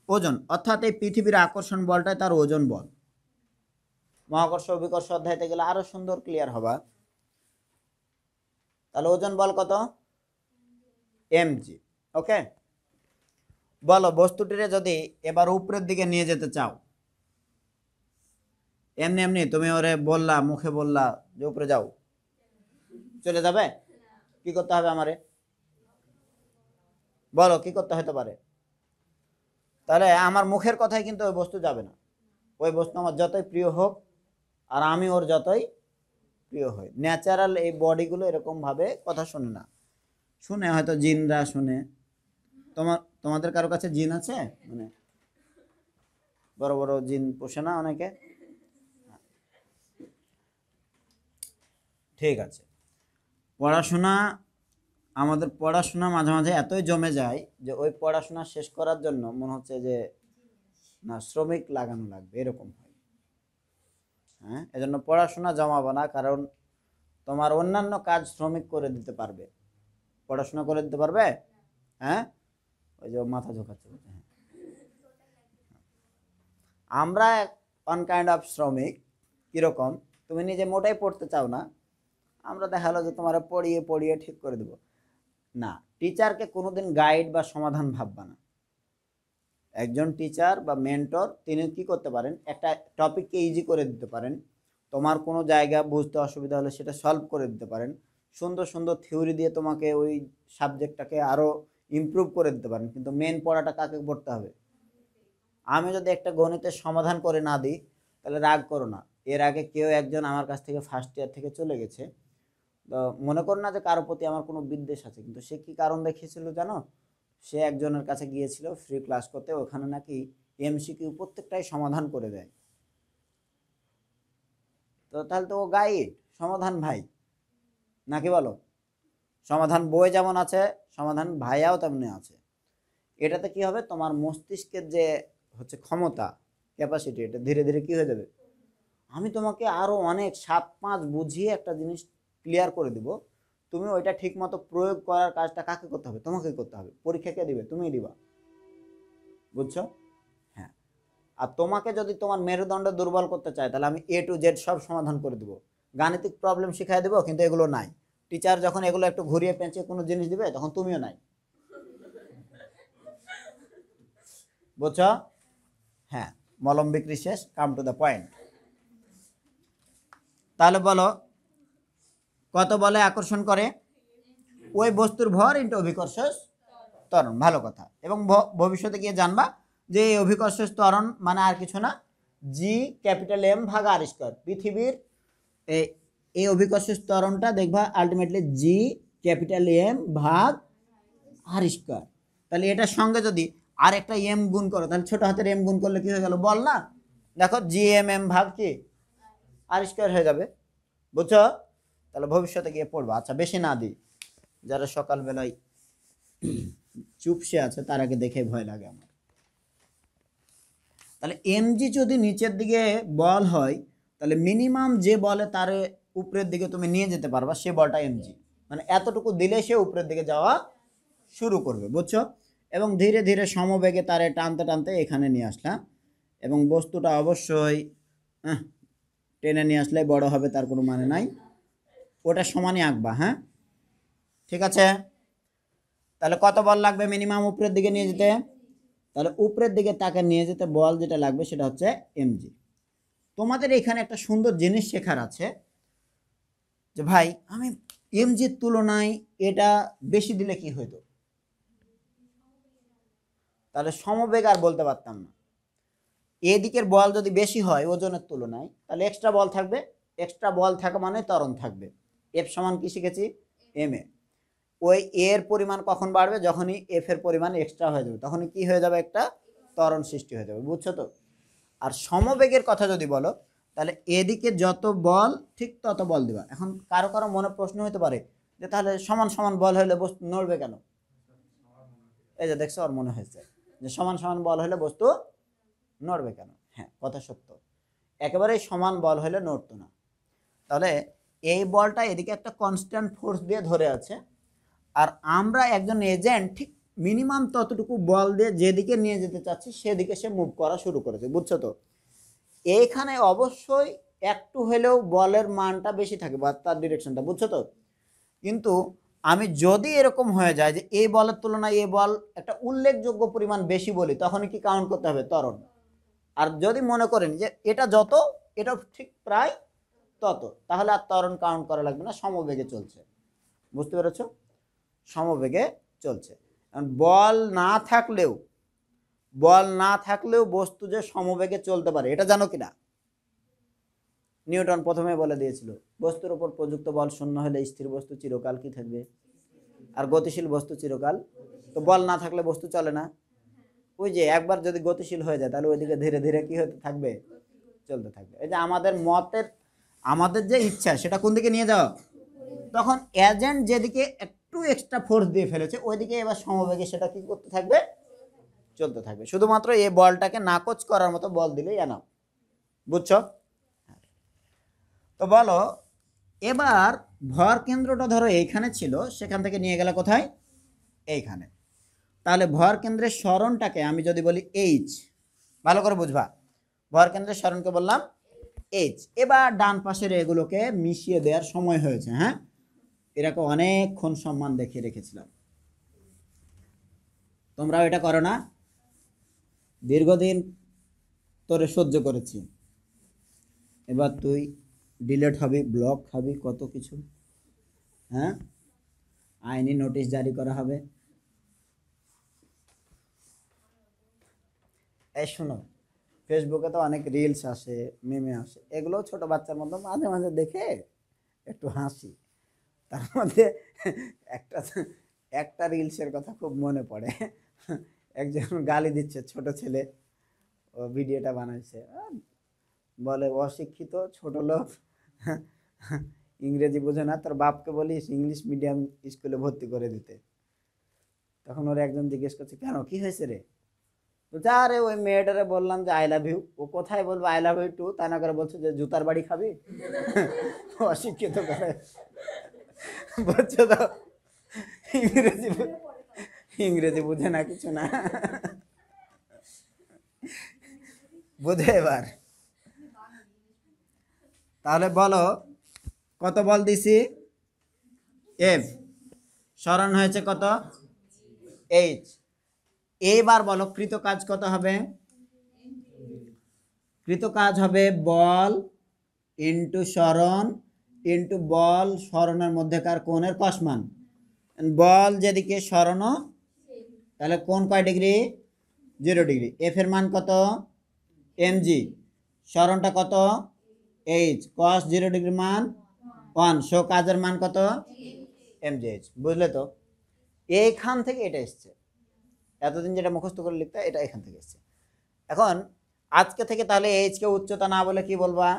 ওজন, অর্থাৎ এই পৃথিবীর আকর্ষণ বলটাই তার ওজন বল। মহাকর্ষ অভিকর্ষ অধ্যায়তে গেলে আরো সুন্দর ক্লিয়ার হবা। তাহলে ওজন বল কত? mg। ওকে, বলো বস্তুটিরে যদি এবার উপরের দিকে নিয়ে যেতে চাও, এমনি এমনি তুমি ওরে বললা, মুখে বললা যে উপরে যাও, চলে যাবে? কি করতে হবে আমারে? বলো কি করতে হতে পারে? তাহলে আমার মুখের কথাই কিন্তু ওই বস্তু যাবে না। ওই বস্তু আমার যতই প্রিয় হোক আর আমি ওর যতই প্রিয় হই, ন্যাচারাল এই বডিগুলো এরকম ভাবে কথা শোনে না। শুনে হয়তো জিনরা শুনে। তোমাদের কারো কাছে জিন আছে? মানে বড় বড় জিন পোষে না অনেকে? ঠিক আছে। পড়াশোনা, আমাদের পড়াশোনা মাঝে মাঝে এতই জমে যায় যে ওই পড়াশোনা শেষ করার জন্য মনে হচ্ছে যে না শ্রমিক লাগানো লাগবে, এরকম হয়। হ্যাঁ, এজন্য পড়াশোনা জমাবো না, কারণ তোমার অন্যান্য কাজ শ্রমিক করে দিতে পারবে, পড়াশোনা করে দিতে পারবে? হ্যাঁ, ওই যে মাথা ঝোঁকাচ্ছে। হ্যাঁ, আমরা ওয়ান কাইন্ড অফ শ্রমিক। কিরকম? তুমি নিজে মোটাই পড়তে চাও না, আমরা দেখালো যে তোমার পড়িয়ে পড়িয়ে ঠিক করে দেবো না। টিচারকে কোনোদিন গাইড বা সমাধান ভাববা না। একজন টিচার বা মেন্টর তিনি কি করতে পারেন, একটা টপিককে ইজি করে দিতে পারেন, তোমার কোনো জায়গা বুঝতে অসুবিধা হলে সেটা সলভ করে দিতে পারেন, সুন্দর সুন্দর থিওরি দিয়ে তোমাকে ওই সাবজেক্টটাকে আরও ইমপ্রুভ করে দিতে পারেন। কিন্তু মেন পড়াটা কাকে পড়তে হবে? আমি যদি একটা গণিতের সমাধান করে না দিই তাহলে রাগ করো না। এর আগে কেউ একজন আমার কাছ থেকে ফার্স্ট ইয়ার থেকে চলে গেছে, তো মনে করো না যে কারো প্রতি আমার কোনো বিদ্বেষ আছে, কিন্তু সে কি কারণ দেখিয়েছিল জানো? সে একজনের কাছে গিয়েছিল ফ্রি ক্লাস করতে, ওখানে নাকি এমসিকিউ প্রত্যেকটাই সমাধান করে দেয়। তো তাহলে তো ও গাইড, সমাধান ভাই নাকি বলো? সমাধান বই যেমন আছে, সমাধান ভাইয়াও তেমনি আছে। এটাতে কি হবে, তোমার মস্তিষ্কের যে হচ্ছে ক্ষমতা, ক্যাপাসিটি, এটা ধীরে ধীরে কি হয়ে যাবে। আমি তোমাকে আরো অনেক 7-5 বুঝিয়ে একটা জিনিস ক্লিয়ার করে দিব, তুমি ওইটা ঠিক মতো প্রয়োগ করার কাজটা কাকে করতে হবে? তোমাকে করতে হবে। পরীক্ষা কে দিবে? তুমিই দিবা। বুঝছো? হ্যাঁ। আর তোমাকে যদি তোমার মেরুদণ্ড দুর্বল করতে চায় তাহলে আমি A to Z সব সমাধান করে দেবো, গাণিতিক প্রবলেম শিখাই দেবো, কিন্তু এগুলো নাই। টিচার যখন এগুলো একটু ঘুরিয়ে পেঁচিয়ে কোনো জিনিস দিবে তখন তুমিও নাই। বুঝছো? হ্যাঁ, মলম বিক্রি শেষ, কাম টু দ্য পয়েন্ট। তাহলে বলো কত বলে আকর্ষণ করে? ওই বস্তুর ভর ইন্টু অভিকর্ষ ত্বরণ। ভালো কথা। এবং ভবিষ্যতে গিয়ে জানবা যে এই অভিকর্ষ ত্বরণ মানে আর কিছু না, জি ক্যাপিটাল এম ভাগ আর স্কয়ার। পৃথিবীর এই অভিকর্ষ ত্বরণটা দেখবা আলটিমেটলি জি ক্যাপিটাল এম ভাগ আর স্কয়ার। তাহলে এটার সঙ্গে যদি আর একটা এম গুণ করো, তাহলে ছোট হাতের এম গুণ করলে কি হয়ে গেল বল না? দেখো জি এম এম ভাগ কি আর স্কয়ার হয়ে যাবে। বুঝছো? তাহলে ভবিষ্যতে গিয়ে পড়বা। আচ্ছা বেশি না দিই, যারা সকালবেলায় চুপসে আছে তারাকে দেখে ভয় লাগে আমার। তাহলে এমজি যদি নিচের দিকে বল হয়, তাহলে মিনিমাম যে বলে তার উপরের দিকে তুমি নিয়ে যেতে পারবা, সে বলটা এমজি। মানে এতটুকু দিলে সে উপরের দিকে যাওয়া শুরু করবে, বুঝছো? এবং ধীরে ধীরে সমবেগে তারে টানতে টানতে এখানে নিয়ে আসলাম, এবং বস্তুটা অবশ্যই টেনে নিয়ে আসলে বড় হবে তার কোনো মানে নাই, ওটা সমানই আঁকবা। হ্যাঁ ঠিক আছে। তাহলে কত বল লাগবে মিনিমাম উপরের দিকে নিয়ে যেতে? তাহলে উপরের দিকে তাকে নিয়ে যেতে বল যেটা লাগবে সেটা হচ্ছে এমজি। তোমাদের এখানে একটা সুন্দর জিনিস শেখার আছে যে ভাই আমি এমজির তুলনায় এটা বেশি দিলে কি হতো, তাহলে সমবেগ আর বলতে পারতাম না। এদিকের বল যদি বেশি হয় ওজনের তুলনায়, তাহলে এক্সট্রা বল থাকবে, এক্সট্রা বল থাকা মানে ত্বরণ থাকবে। এফ সমান কি শিখেছি? M A. ওই এর পরিমাণ কখন বাড়বে? যখনই এফ এর পরিমাণ এক্সট্রা হয়ে যাবে, তখনই কি হয়ে যাবে? একটা ত্বরণ সৃষ্টি হয়ে যাবে, বুঝছো তো? আর সমবেগের কথা যদি বলো, তাহলে এদিকে যত বল ঠিক তত বল দিবা। এখন কারো কারো মনে প্রশ্ন হতে পারে যে তাহলে সমান সমান বল হলে বস্তু নড়বে কেন? এই যে দেখছো, ওর মনে হয়েছে যে সমান সমান বল হলে বস্তু নড়বে কেন। হ্যাঁ কথা সত্য, একেবারেই সমান বল হলে নড়তো না। তাহলে এই বলটা এদিকে একটা কনস্ট্যান্ট ফোর্স দিয়ে ধরে আছে, আর আমরা একজন এজেন্ট ঠিক মিনিমাম ততটুকু বল দিয়ে যেদিকে নিয়ে যেতে চাচ্ছি সেদিকে সে মুভ করা শুরু করেছে, বুঝছো তো? এইখানে অবশ্যই একটু হলেও বলের মানটা বেশি থাকে বা তার ডিরেকশনটা, বুঝছো তো? কিন্তু আমি যদি এরকম হয়ে যায় যে এই বলের তুলনায় এই বল একটা উল্লেখযোগ্য পরিমাণ বেশি বলি, তখন কি কাউন্ট করতে হবে? ত্বরণ। আর যদি মনে করেন যে এটা যত এটা ঠিক প্রায় তত, তাহলে আর ত্বরণ কাউন্ট করা লাগবে না, সমবেগে চলছে। বুঝতে পেরেছো? সমবেগে চলছে। বল না থাকলেও বস্তু যে সমবেগে চলতে পারে এটা জানো কিনা? নিউটন প্রথমে বলে দিয়েছিল বস্তুর উপর প্রযুক্ত বল শূন্য হলে স্থির বস্তু চিরকাল কি থাকবে, আর গতিশীল বস্তু চিরকাল। তো বল না থাকলে বস্তু চলে না। ওই যে একবার যদি গতিশীল হয়ে যায় তাহলে ওইদিকে ধীরে ধীরে কি হতে থাকবে? চলতে থাকবে। এই যে আমাদের যে ইচ্ছা সেটা কোন দিকে নিয়ে যাও, তখন এজেন্ট যেদিকে একটু এক্সট্রা ফোর্স দিয়ে ফেলেছে ওইদিকে এবার সমবেগে সেটা কি করতে থাকবে? চলতে থাকবে। শুধুমাত্র এই বলটাকে নাকচ করার মতো বল দিলেই এনাফ, বুঝছো? তো বলো এবার ভর কেন্দ্রটা ধরো এইখানে ছিল, সেখান থেকে নিয়ে গেলে কোথায়? এইখানে। তাহলে ভর কেন্দ্রের সরণটাকে আমি যদি বলি এইচ, ভালো করে বুঝবা, ভর কেন্দ্রের সরণকে বললাম এইচ। এবার ডান পাশের এগুলোকে মিশিয়ে দেওয়ার সময় হয়েছে। হ্যাঁ এটাকে অনেকক্ষণ সম্মান দেখিয়ে রেখেছিলাম, তোমরাও এটা করো না? দীর্ঘদিন তোরে সহ্য করেছি, এবার তুই ডিলেট হবি, ব্লক হবি, কত কিছু। হ্যাঁ আইনি নোটিশ জারি করা হবে। এই শোনো, ফেসবুকে তো অনেক রিলস আসে, মেমে আসে, এগুলো ছোট বাচ্চার মতো মাঝে মাঝে দেখে একটু হাসি। তার মধ্যে একটা একটা রিলসের কথা খুব মনে পড়ে। একজন গালি দিচ্ছে ছোট ছেলে, ও ভিডিওটা বানাইছে, বলে অশিক্ষিত ছোট লোক, ইংরেজি বোঝে না, তোর বাপকে বলিস ইংলিশ মিডিয়াম স্কুলে ভর্তি করে দিতে। তখন ওর একজন জিজ্ঞেস করছে কেন, কি হয়েছে রে? বলছে আরে ওই মেয়েটারে বললাম যে আই লাভ ইউ, ও কোথায় বলবো আই লাভ ইউ টু, তা না করে বলছে যে জুতার বাড়ি খাবি। অশিক্ষিত করে, বুঝছো তো? ইংরেজি ইংরেজি বুঝে না, কিছু না বুঝে। এবার তাহলে বলো কত বল দিছি? এফ। সরণ হয়েছে কত? এইচ। এইবার বলো কৃত কাজ কত হবে? কৃত কাজ হবে বল ইন্টু সরণ ইন্টু বল সরণের মধ্যেকার কোণের কস মান। বল যেদিকে সরণও, তাহলে কোণ কয় ডিগ্রি? 0 ডিগ্রি। এফ এর মান কত? এমজি। সরণটা কত? এইচ। কস 0 ডিগ্রি মান 1। সো কাজের মান কত? এমজিএইচ। বুঝলে তো? এইখান থেকে এটা এসছে, এতদিন যেটা মুখস্থ করে লিখতে, এটা এখান থেকে এসছে। এখন আজকে থেকে তাহলে এইচ কে উচ্চতা না বলে কি বলবা?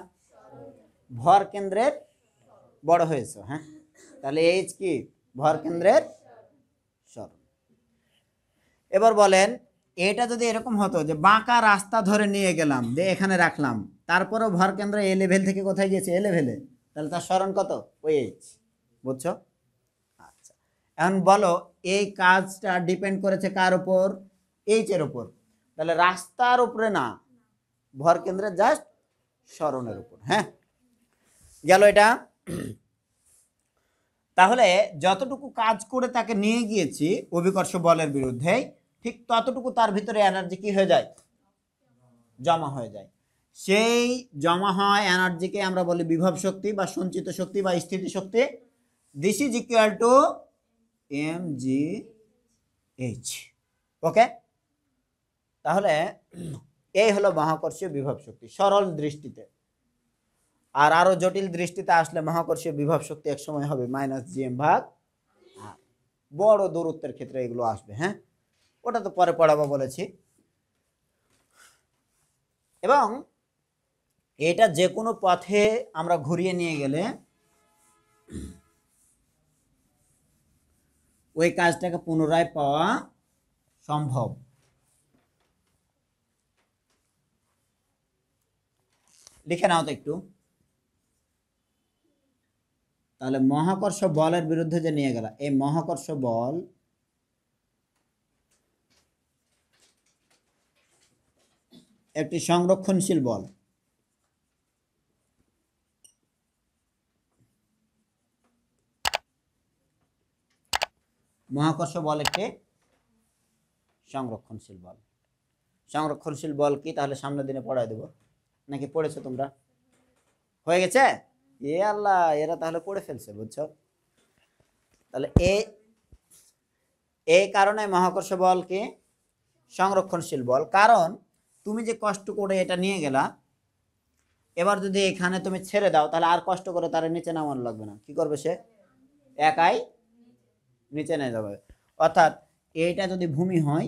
ভর কেন্দ্রের বড় হয়েছে। হ্যাঁ, তাহলে এইচ কি ভর কেন্দ্রের সরণ। এবার বলেন এটা যদি এরকম হতো যে বাঁকা রাস্তা ধরে নিয়ে গেলাম, যে এখানে রাখলাম, তারপরেও ভর কেন্দ্র এ লেভেল থেকে কোথায় গিয়েছে, এ লেভেলে, তাহলে তার সরণ কত, ওই এইচ। বুঝছো? আচ্ছা, এখন বলো এই কাজটা ডিপেন্ড করেছে কার উপর, এইচ এর উপর। তাহলে রাস্তার উপরে না, ভর কেন্দ্রের জাস্ট সরণের উপর। হ্যাঁ, গেল এটা। তাহলে যতটুকু কাজ করে তাকে নিয়ে গিয়েছি অভিকর্ষ বলের বিরুদ্ধে, ঠিক ততটুকু তার ভিতরে এনার্জি কি হয়ে যায়, জমা হয়ে যায়। সেই জমা হয় এনার্জিকে আমরা বলি বিভব শক্তি বা সঞ্চিত শক্তি বা স্থিতি শক্তি। This is equal to mgh। Okay, তাহলে এই হলো মহাকর্ষীয় বিভব শক্তি সরল দৃষ্টিতে। আর আরো জটিল দৃষ্টিতে আসলে মহাকর্ষীয় বিভব শক্তি এক সময় হবে -gm/r। বড় দূরত্বের ক্ষেত্রে এগুলো আসবে। হ্যাঁ, ওটা তো পরে পড়াবো বলেছি। এবং এটা যে কোনো পথে আমরা ঘুরিয়ে নিয়ে গেলে ওই কাজটাকে পুনরায় পাওয়া সম্ভব। লিখে নাও তো একটু। তাহলে মহাকর্ষ বলের বিরুদ্ধে যে নিয়ে গেল, এই মহাকর্ষ বল একটি সংরক্ষণশীল বল। মহাকর্ষ বল একটি সংরক্ষণশীল বল। সংরক্ষণশীল বল কি তাহলে সামনের দিনে পড়ায় দেব, নাকি পড়েছো তোমরা, হয়ে গেছে? এ আল্লাহ, এরা তাহলে পড়ে ফেলছে। বুঝছো? তাহলে এই কারণে মহাকর্ষ বল কি সংরক্ষণশীল বল। কারণ তুমি যে কষ্ট করে এটা নিয়ে গেলা, এবার যদি এখানে তুমি ছেড়ে দাও তাহলে আর কষ্ট করে তার নিচে নামানো লাগবে না। কি করবে সে? একাই নিচে নিয়ে যাবে। অর্থাৎ এইটা যদি ভূমি হয়,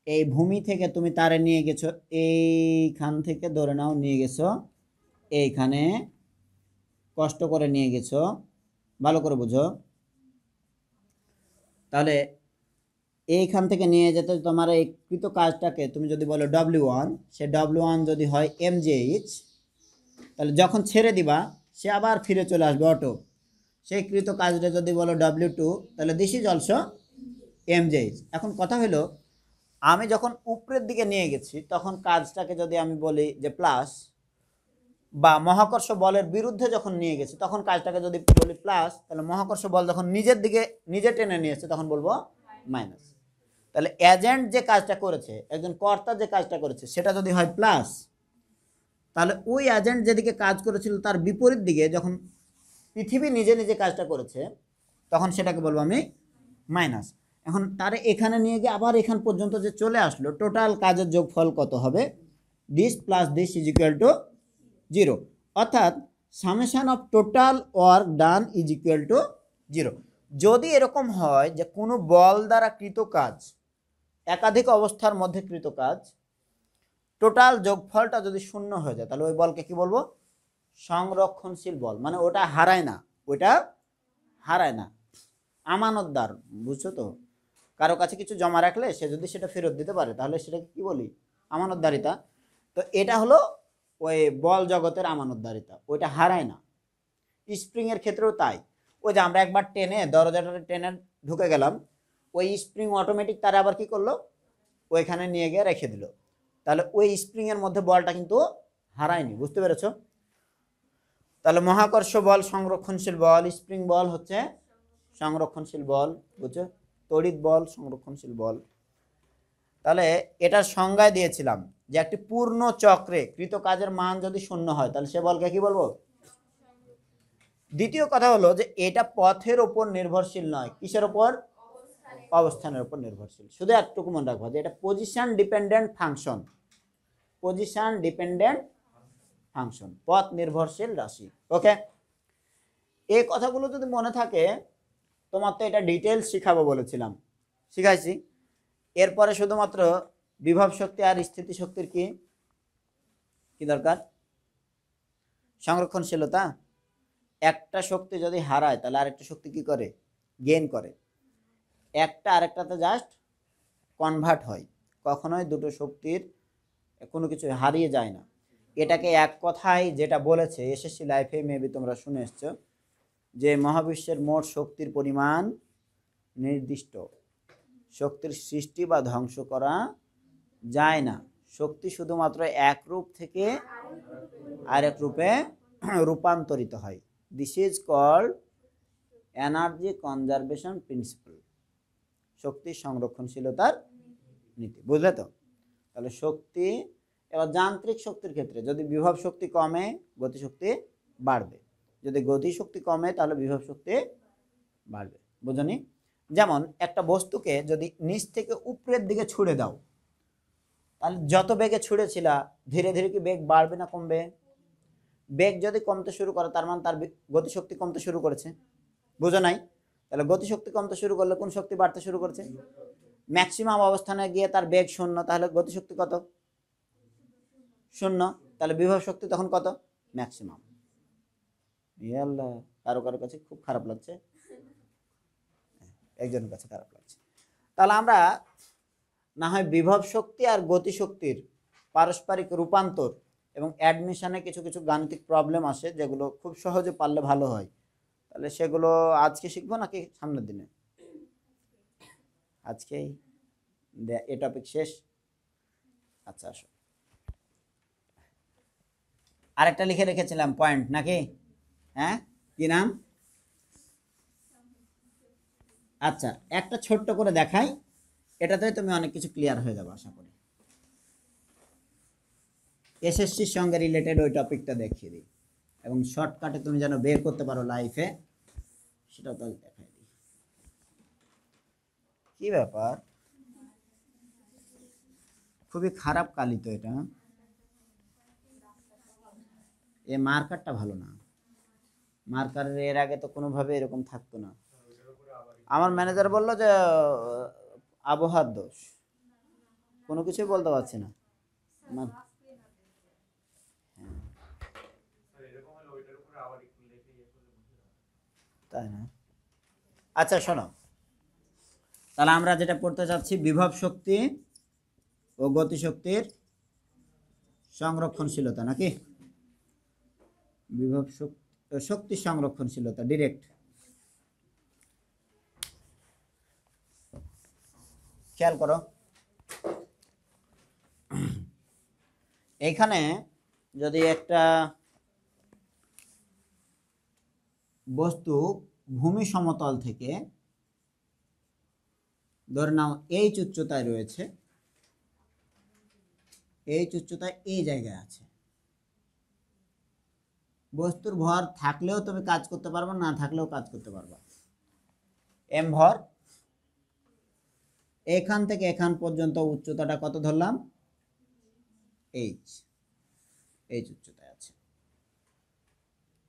এই ভূমি থেকে তুমি তারে নিয়ে গেছো, এইখান থেকে ধরে নাও নিয়ে গেছো এইখানে, কষ্ট করে নিয়ে গেছো, ভালো করে বুঝো। তাহলে এইখান থেকে নিয়ে যেতে তোমার এই কৃত কাজটাকে তুমি যদি বলো W1, সে W1 যদি হয় mgh, তাহলে যখন ছেড়ে দিবা সে আবার ফিরে চলে আসবে অটো। সেই কৃত কাজটা যদি বলো W2, তাহলে দিস ইজ অলসো mgh। এখন কথা হলো, আমি যখন উপরের দিকে নিয়ে গেছি তখন কাজটাকে যদি আমি বলি যে প্লাস, বা মহাকর্ষ বলের বিরুদ্ধে যখন নিয়ে গেছি তখন কাজটাকে যদি বলি প্লাস, তাহলে মহাকর্ষ বল যখন নিজের দিকে নিজে টেনে নিয়েছে তখন বলবো মাইনাস। তাহলে এজেন্ট যে কাজটা করেছে, একজন কর্তা যে কাজটা করেছে, সেটা যদি হয় প্লাস, তাহলে ওই এজেন্ট যেদিকে কাজ করেছিল তার বিপরীত দিকে যখন পৃথিবী নিজে নিজে কাজটা করেছে তখন সেটাকে বলবো আমি মাইনাস। এখন তারে এখানে নিয়ে গিয়ে আবার এখান পর্যন্ত যে চলে আসলো, টোটাল কাজের যোগফল কত হবে? This plus this is equal two 0। অর্থাৎ summation of total work done is equal two 0। যদি এরকম হয় যে কোনো বল দ্বারা কৃত কাজ, একাধিক অবস্থার মধ্যে কৃত কাজ, টোটাল যোগফলটা যদি শূন্য হয়ে যায়, তাহলে ওই বলকে কি বলবো? সংরক্ষণশীল বল। মানে ওটা হারায় না, ওটা হারায় না, আমানতদার। বুঝছো তো? কারো কাছে কিছু জমা রাখলে সে যদি সেটা ফেরত দিতে পারে তাহলে সেটাকে কি বলি? আমানতদারিতা। তো এটা হলো ওই বল জগতের আমানতদারিতা, ওইটা হারায় না। স্প্রিং এর ক্ষেত্রেও তাই। ওই যে আমরা একবার টেনে দরজাটা টেনে ঢুকে গেলাম, ওই স্প্রিং অটোমেটিক তারা আবার কি করলো? ওইখানে নিয়ে গিয়ে রেখে দিল। তাহলে ওই স্প্রিং এর মধ্যে বলটা কিন্তু হারায়নি। বুঝতে পেরেছো? তাহলে মহাকর্ষ বল সংরক্ষণশীল বল, স্প্রিং বল হচ্ছে সংরক্ষণশীল বল। বুঝছো? তড়িৎ বল সংরক্ষণশীল বল। তাহলে এটার সংজ্ঞায় দিয়েছিলাম যে একটি পূর্ণ চক্রে কৃত কাজের মান যদি শূন্য হয় তাহলে সে বলকে কি বলবো? দ্বিতীয় কথা হলো যে এটা পথের উপর নির্ভরশীল নয়। কিসের উপর? অবস্থানের উপর নির্ভরশীল। শুধু একটুকু মনে রাখবো যে এটা position dependent function. Position dependent function, পথ নির্ভরশীল রাশি। ওকে, এই কথাগুলো যদি মনে থাকে, তোমার তো এটা ডিটেলস শিখাবো বলেছিলাম, শিখাইছি। এরপরে শুধুমাত্র বিভব শক্তি আর স্থিতি শক্তির কি কি দরকার? সংরক্ষণশীলতা। একটা শক্তি যদি হারায় তাহলে আরেকটা শক্তি কি করে, গেইন করে। একটা আরেকটাতে জাস্ট কনভার্ট হয়, কখনোই দুটো শক্তির কোনো কিছু হারিয়ে যায় না। এটাকে এক কথায় যেটা বলেছে এসএসসি লাইফে মেবি তোমরা শুনে এসছো, যে মহাবিশ্বের মোট শক্তির পরিমাণ নির্দিষ্ট, শক্তির সৃষ্টি বা ধ্বংস করা যায় না, শক্তি শুধুমাত্র এক রূপ থেকে আরেক রূপে রূপান্তরিত হয়। This is called energy conservation principle, শক্তি সংরক্ষণশীলতার নীতি। বুঝলে তো? তাহলে শক্তি, এবার যান্ত্রিক শক্তির ক্ষেত্রে যদি বিভব শক্তি কমে গতিশক্তি বাড়বে, যদি গতিশক্তি কমে তাহলে বিভব শক্তি বাড়বে। বুঝনি? যেমন একটা বস্তুকে যদি নিচ থেকে উপরের দিকে ছুড়ে দাও, তাহলে যত বেগে ছুঁড়েছিলা ধীরে ধীরে কি বেগ বাড়বে না কমবে? বেগ যদি কমতে শুরু করে তার মানে তার গতিশক্তি কমতে শুরু করেছে। বুঝো নাই? তাহলে গতিশক্তি কমতে শুরু করলে কোন শক্তি বাড়তে শুরু করেছে? ম্যাক্সিমাম অবস্থানে গিয়ে তার বেগ শূন্য, তাহলে গতিশক্তি কত? শূন্য। তাহলে বিভব শক্তি তখন কত? ম্যাক্সিমাম। ইয়াল্লাহ, কারো কারো কাছে খুব খারাপ লাগছে, একজনের কাছে খারাপ লাগছে। তাহলে আমরা না হয় বিভব শক্তি আর গতিশক্তির পারস্পরিক রূপান্তর এবং অ্যাডমিশনে কিছু কিছু গাণিতিক প্রবলেম আসে যেগুলো খুব সহজে পারলে ভালো হয়, তাহলে সেগুলো আজকে শিখবো নাকি সামনের দিনে? আজকেই এ টপিক শেষ। আচ্ছা আসো, আরেকটা লিখে রেখেছিলাম পয়েন্ট নাকি? হ্যাঁ, কি নাম? আচ্ছা, একটা ছোট্ট করে দেখাই, এটাতে তুমি অনেক কিছু ক্লিয়ার হয়ে যাবে আশা করি। এসএসসির সঙ্গে রিলেটেড ওই টপিকটা দেখিয়ে দিই এবং শর্টকাটে তুমি যেন বের করতে পারো লাইফে, সেটা তো দেখাই দিই। কি ব্যাপার, খুবই খারাপ কালি তো এটা, এ মার্কারটা ভালো না, মার্কারের এর আগে তো কোনোভাবে এরকম থাকতো না। আমার ম্যানেজার বললো যে আবহাওয়ার দোষ, কোনো কিছুই বলতে পারছি না। তাই না? আচ্ছা শোনো, তাহলে আমরা যেটা পড়তে চাচ্ছি বিভব শক্তি ও গতিশক্তির সংরক্ষণশীলতা নাকি? বিভব শক্তি সংরক্ষণশীলতা ডিরেক্ট। খেয়াল করো, এইখানে যদি একটা বস্তু ভূমি সমতল থেকে ধরে নাও এই উচ্চতায় রয়েছে, এই উচ্চতায় এই জায়গায় আছে, বস্তুর ভর থাকলেও তুমি কাজ করতে পারবে, না থাকলেও কাজ করতে পারবে। এম ভর, এখান থেকে এখান পর্যন্ত উচ্চতাটা কত ধরলাম? এইচ, এইচ উচ্চতায় আছে।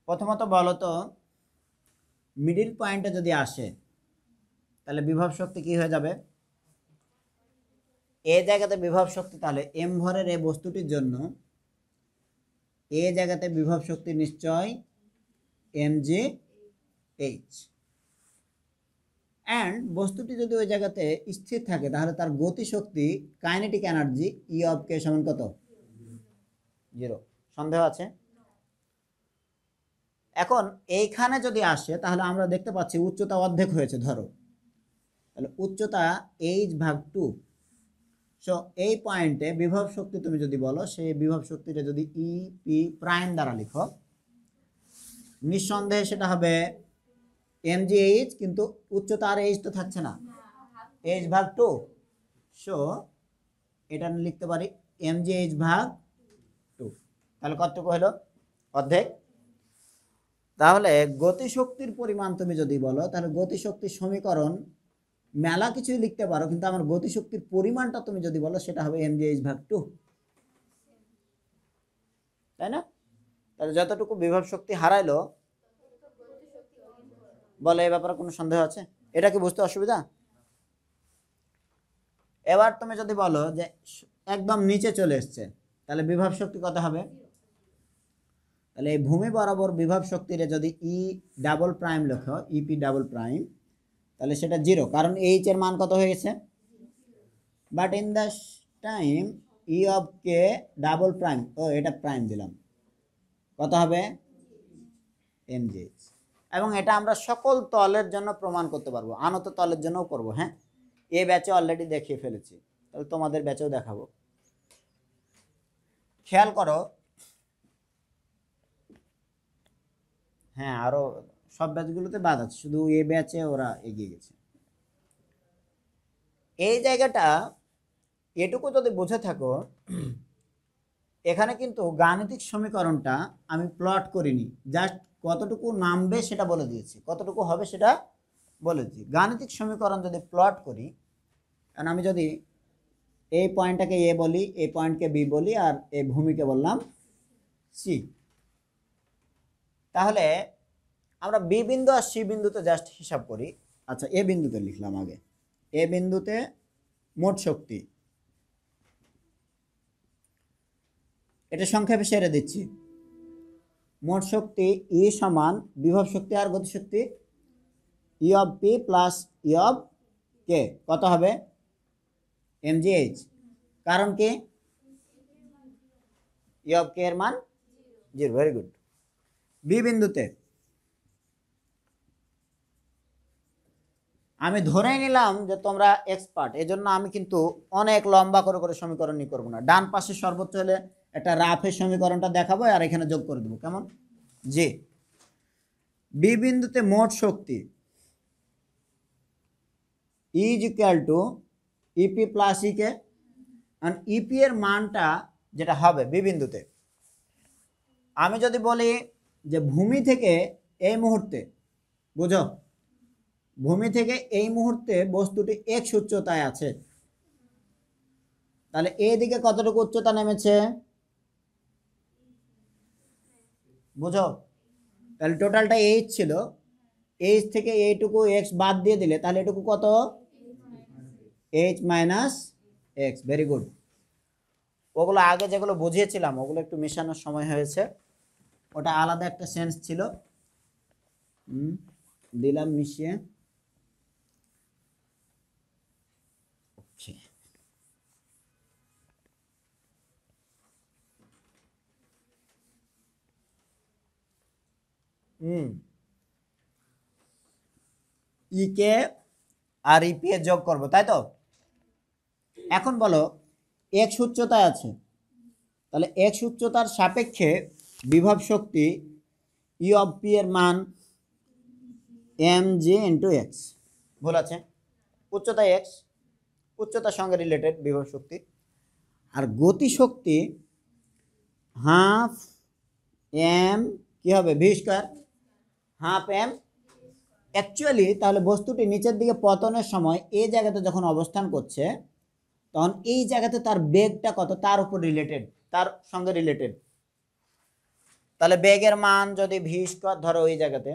প্রথমত বলো তো, মিডিল পয়েন্টে যদি আসে তাহলে বিভব শক্তি কি হয়ে যাবে? এই জায়গাতে বিভব শক্তি, তাহলে এম ভরের এই বস্তুটির জন্য এই জায়গাতে বিভব শক্তি নিশ্চয় এম জি এইচ, অ্যান্ড বস্তুটি যদি ওই জায়গাতে স্থির থাকে তাহলে তার গতি শক্তি কাইনেটিক এনার্জি ই অফ কে সমান কত? 0। সন্দেহ আছে? এখন এইখানে যদি আসে তাহলে আমরা দেখতে পাচ্ছি উচ্চতা অর্ধেক হয়েছে ধরো, তাহলে উচ্চতা এইচ ভাগ 2। সো এই পয়েন্টে বিভব শক্তি তুমি যদি বলো, সেই বিভব শক্তিটা যদি ই পি প্রাইম দ্বারা লিখো, নিঃসন্দেহে সেটা হবে এম জি এইচ, কিন্তু উচ্চতা আর এইচ তো থাকছে না, এইচ ভাগ 2। সো এটা লিখতে পারি এম জি এইচ ভাগ 2। তাহলে কতটুকু হলো? অর্ধেক। তাহলে গতিশক্তির পরিমাণ তুমি যদি বলো, তাহলে গতিশক্তির সমীকরণ মেলা কিছুই লিখতে পারো, কিন্তু আমার গতিশক্তির পরিমাণটা তুমি যদি বলো সেটা হবে এম জি এইচ ভাগ 2, তাই না? তাহলে যতটুকু বিভব শক্তি হারাইলো, বলে এই ব্যাপারে কোনো সন্দেহ আছে? এটা কি বুঝতে অসুবিধা? এবার তুমি যদি বলো যে একদম নিচে চলে এসছে, তাহলে বিভব শক্তি কত হবে? তাহলে এই ভূমি বরাবর বিভব শক্তির যদি ই ডাবল প্রাইম লেখো, ইপি ডাবল প্রাইম, তাহলে সেটা 0, কারণ এইচ এর মান কত হয়ে গেছে। But in the time E of K double prime, ও এটা প্রাইম দিলাম, কত হবে এমজিএইচ। এবং এটা আমরা সকল তলের জন্য প্রমাণ করতে পারবো, আনত তলের জন্যও করব। হ্যাঁ, এ ব্যাচে অলরেডি দেখিয়ে ফেলেছি, তাহলে তোমাদের ব্যাচেও দেখাবো। খেয়াল করো, হ্যাঁ আরো সব ব্যাচগুলোতে বাদ আছে, শুধু এ ব্যাচে ওরা এগিয়ে গেছে। এই জায়গাটা এটুকু যদি বুঝে থাকো, এখানে কিন্তু গাণিতিক সমীকরণটা আমি প্লট করিনি, জাস্ট কতটুকু নামবে সেটা বলে দিয়েছি, কতটুকু হবে সেটা বলে দিয়েছি। গাণিতিক সমীকরণ যদি প্লট করি, কারণ আমি যদি এই পয়েন্টটাকে এ বলি, এই পয়েন্টকে বি বলি, আর এই ভূমিকে বললাম সি, তাহলে আমরা বি বিন্দু আর সি বিন্দুতে জাস্ট হিসাব করি। আচ্ছা, এ বিন্দুতে লিখলাম আগে, এ বিন্দুতে মোট শক্তি, এটা সংক্ষেপে সেরে দিচ্ছি। মোট শক্তি ই সমান বিভব শক্তি আর গতিশক্তি E of P plus E of K, কত হবে এমজিএইচ। কারণ কি ই অফ কে এর মান 0, ভেরি গুড। বি বিন্দুতে আমি ধরেই নিলাম যে তোমরা এক্সপার্ট, এজন্য আমি কিন্তু অনেক লম্বা করে করে সমীকরণই করব না, ডান পাশে সর্বোচ্চ হলে একটা রাফের সমীকরণটা দেখাবো আর এখানে যোগ করে দেবো, কেমন। যে বি বিন্দুতে মোট শক্তি is equal to EP plus EK, আর ইপি এর মানটা যেটা হবে বি বিন্দুতে, আমি যদি বলি যে ভূমি থেকে এই মুহূর্তে, বুঝো, ভূমি থেকে এই মুহূর্তে বস্তুটি x উচ্চতায় আছে, তাহলে এই দিকে কতটুকু উচ্চতা নেমেছে, বুঝো, তাহলে টোটালটা h ছিল, h থেকে এইটুকু x বাদ দিয়ে দিলে তাহলে এটুকু কত h minus x, very good. ওগুলো আগে যেগুলো বুঝিয়েছিলাম ওগুলো একটু মেশানোর সময় হয়েছে, ওটা আলাদা একটা সেন্স ছিল, দিলাম মিশিয়ে। ইকে আর ইপি এ যোগ করব, তাই তো। এখন বলো এক্স উচ্চতায় আছে, তাহলে এক্স উচ্চতার সাপেক্ষে বিভব শক্তি ই অফ পি এর মান এম জি ইন্টু এক্স, ভুল আছে, উচ্চতা এক্স, উচ্চতার সঙ্গে রিলেটেড বিভব শক্তি। আর গতি শক্তি হাফ এম কি হবে V square, half M. Actually তাহলে বস্তুটি নিচের দিকে পতনের সময় এই জায়গাতে যখন অবস্থান করছে, তখন এই জায়গাতে তার বেগটা কত তার উপর রিলেটেড, তার সঙ্গে রিলেটেড। তাহলে বেগের মান যদি ভি স্কয়ার ধরো এই জায়গাতে,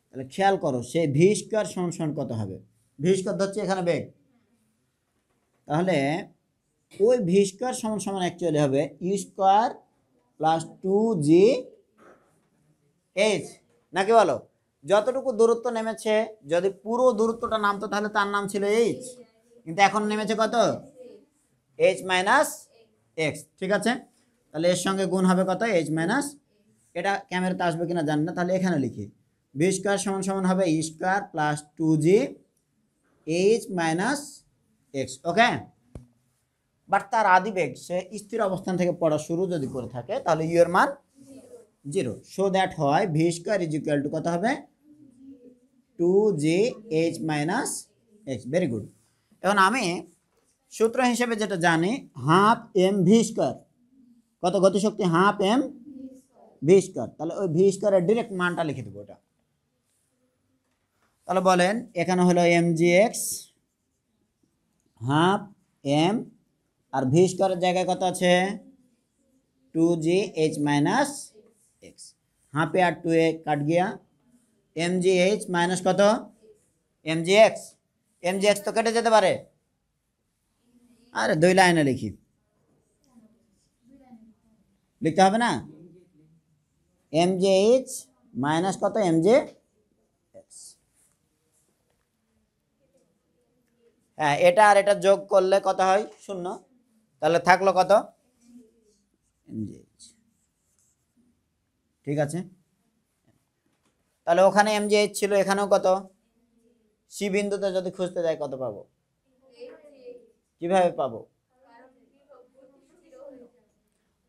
তাহলে খেয়াল করো সেই ভি স্কয়ার সমান সমান কত হবে, ভি স্কয়ার ধরছে এখানে বেগ, তাহলে ওই ভি স্কয়ার সমান সমান অ্যাকচুয়ালি হবে ইউ স্কয়ার প্লাস 2জি এইচ, নাকি বলো। যতটুকু দূরত্ব নেমেছে, যদি পুরো দূরত্বটা নামতো তাহলে তার নাম ছিল এইচ, কিন্তু এখন নেমেছে কত এইচ মাইনাস এক্স, ঠিক আছে। তাহলে এর সঙ্গে গুণ হবে কত এইচ মাইনাস, এটা ক্যামেরাতে আসবে কিনা জানি না, তাহলে এখানে লিখি ভি স্কয়ার সমান সমান হবে ই স্কয়ার প্লাস 2জি H minus X, okay. But তার আদিবেগ সে স্থির অবস্থান থেকে পড়া শুরু যদি করে থাকে তাহলে ইউ এর মান 0, সো দ্যাট হয় V square is equal to কত হবে 2জি H minus X, very good. এখন আমি সূত্র হিসেবে যেটা জানি হাফ এম ভি স্কয়ার, কত গতিশক্তি হাফ এম ভি স্কয়ার, তাহলে ওই ভি স্কয়ারের ডিরেক্ট মানটা লিখে দেবো ওটা। তাহলে বলেন এখানে হলো M G X half M, আর ভি স্কয়ারের জায়গায় কত আছে 2জি H minus X, half A और 2 ए कट गया, एम जी एच माइनस कत एम जी एक्स तो केटे যেতে পারে, আরে দুই লাইনে লিখি, লিখতে হবে না, এম জে এইচ মাইনাস কত এম জে এক্স। হ্যাঁ, এটা আর এটা যোগ করলে কত হয়? 0। তাহলে থাকলো কত? M J H. ঠিক আছে, তাহলে ওখানে এম জে এইচ ছিল, এখানেও কত? সি বিন্দুতে যদি খুঁজতে যাই কত পাবো? কিভাবে পাবো?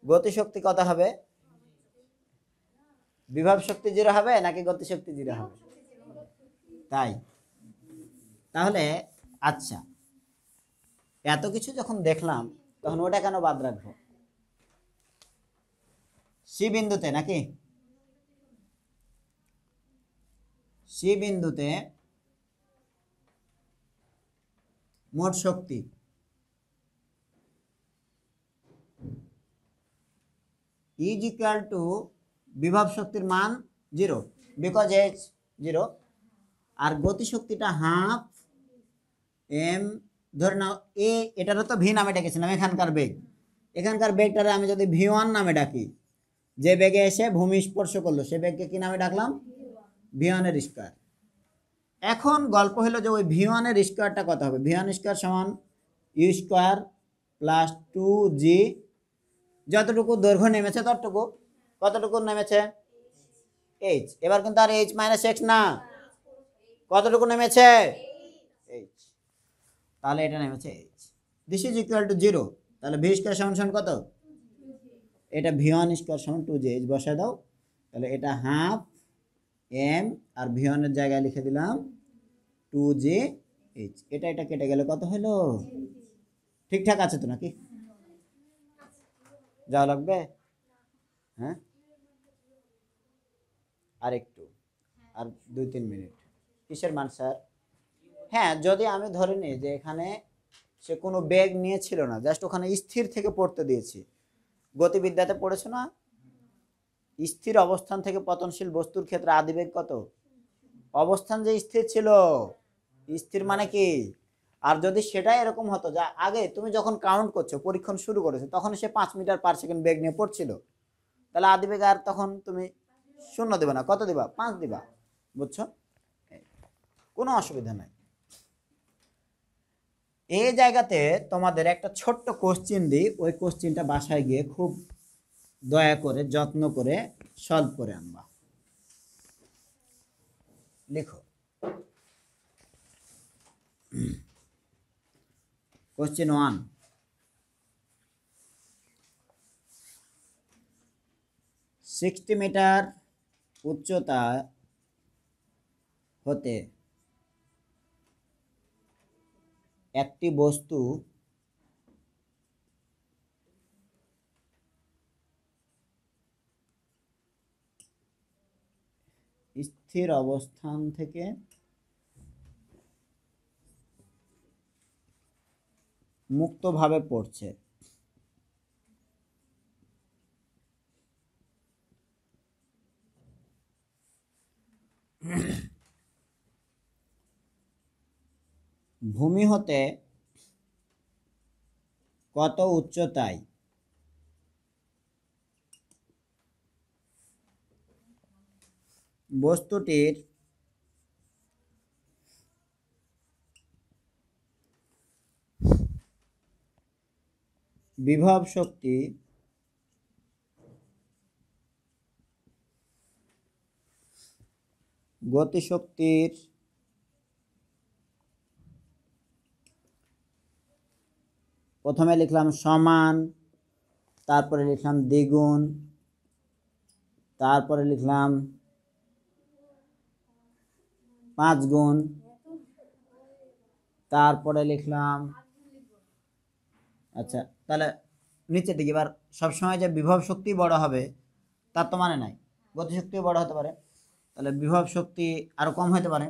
গতিশক্তি কত হবে? বিভব শক্তি 0 হবে নাকি গতিশক্তি 0 হবে? তাই, তাহলে আচ্ছা, এত কিছু যখন দেখলাম তখন ওটা কেন বাদ রাখবো? সি বিন্দুতে নাকি? সি বিন্দুতে মোট শক্তি ইজ ইকুয়াল টু বিভব শক্তির মান 0, বিকজ এইচ 0, আর গতিশক্তিটা হাফ এম, ধরে নাও এ, এটারও তো ভি নামে ডেকেছিলাম, এখানকার বেগ, এখানকার বেগটারে আমি যদি ভি1 নামে ডাকি, যে বেগে এসে ভূমি স্পর্শ করলো সে বেগকে কি নামে ডাকলাম? ভি1 এর স্কয়ার। এখন গল্প হলো যে ওই ভি1 এর স্কয়ারটা কত হবে? ভি1 স্কয়ার সমান ইউ স্কয়ার প্লাস 2জি, যতটুকু দৈর্ঘ্য নেমেছে ততটুকু, কতটুকু নেমেছে? এইচ। এবার কিন্তু আর এইচ মাইনাস এক্স না, কতটুকু নেমেছে? এইচ। তাহলে এটা নেমেছে H. This is equal two 0, তাহলে ভি স্কয়ার সমান সমান কত? এটা ভি1 স্কয়ার সমান 2জি, এইচ বসায় দাও, তাহলে এটা হাফ এম, আর ভি1 এর জায়গায় লিখে দিলাম 2জি এইচ। এটা এটা কেটে গেলে কত হলো? ঠিকঠাক আছে তো নাকি? যাওয়া লাগবে? হ্যাঁ, আর একটু, আর 2-3 মিনিট। কিসের মান স্যার? হ্যাঁ, যদি আমি ধরে নিই যে এখানে সে কোনো বেগ নিয়েছিল না, জাস্ট ওখানে স্থির থেকে পড়তে দিয়েছি। গতিবিদ্যাতে পড়েছো না? স্থির অবস্থান থেকে পতনশীল বস্তুর ক্ষেত্রে আদিবেগ কত? অবস্থান যে স্থির ছিল, স্থির মানে কি? আর যদি সেটা এরকম হতো যা আগে তুমি যখন কাউন্ট করছো, পরীক্ষণ শুরু করেছো, তখন সে 5 মিটার পার সেকেন্ড বেগ নিয়ে পড়ছিল, তাহলে আদিবেগ আর তখন তুমি 0 দিবা না, কত দিবা? 5 দিবা। বুঝছো? কোনো অসুবিধা নাই। এই জায়গাতে তোমাদের একটা ছোট্ট কোশ্চিন দিই, ওই কোশ্চিনটা বাসায় গিয়ে খুব দয়া করে যত্ন করে সলভ করে আনবা। লিখো কোশ্চিন 1, 60 মিটার উচ্চতা হতে একটি বস্তু স্থির অবস্থান থেকে মুক্তভাবে পড়ছে, ভূমি হতে কত উচ্চতায় বস্তুটির বিভব শক্তি গতিশক্তির প্রথমে লিখলাম সমান, তারপরে লিখলাম দ্বিগুণ, তারপরে লিখলাম 5 গুণ, তারপরে লিখলাম, আচ্ছা তাহলে নিচের দিকে এবার সবসময় যে বিভব শক্তি বড় হবে তার তো মানে নাই, গতিশক্তিও বড় হতে পারে, তাহলে বিভব শক্তি আরো কম হতে পারে,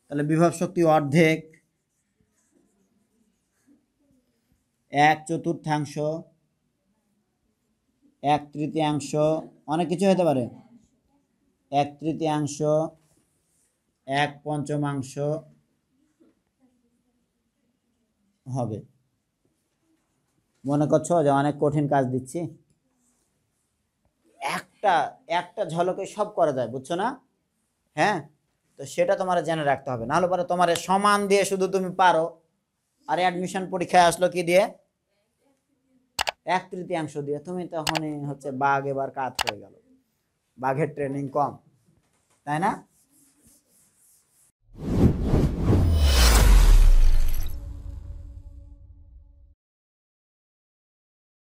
তাহলে বিভব শক্তি অর্ধেক, 1/4, 1/3, অনেক কিছু হতে পারে, 1/3, 1/5 হবে। মনে করছো যে অনেক কঠিন কাজ দিচ্ছি? একটা একটা ঝলকে সব করা যায়, বুঝছো না? হ্যাঁ, তো সেটা তোমার জেনে রাখতে হবে, নাহলে পরে তোমার সমান দিয়ে শুধু তুমি পারো, আর অ্যাডমিশন পরীক্ষায় আসলো কি দিয়ে? 1/3 দিয়ে। তুমি তখনই হচ্ছে বাঘ এবার কাত হয়ে গেল, বাঘের ট্রেনিং কম, তাই না?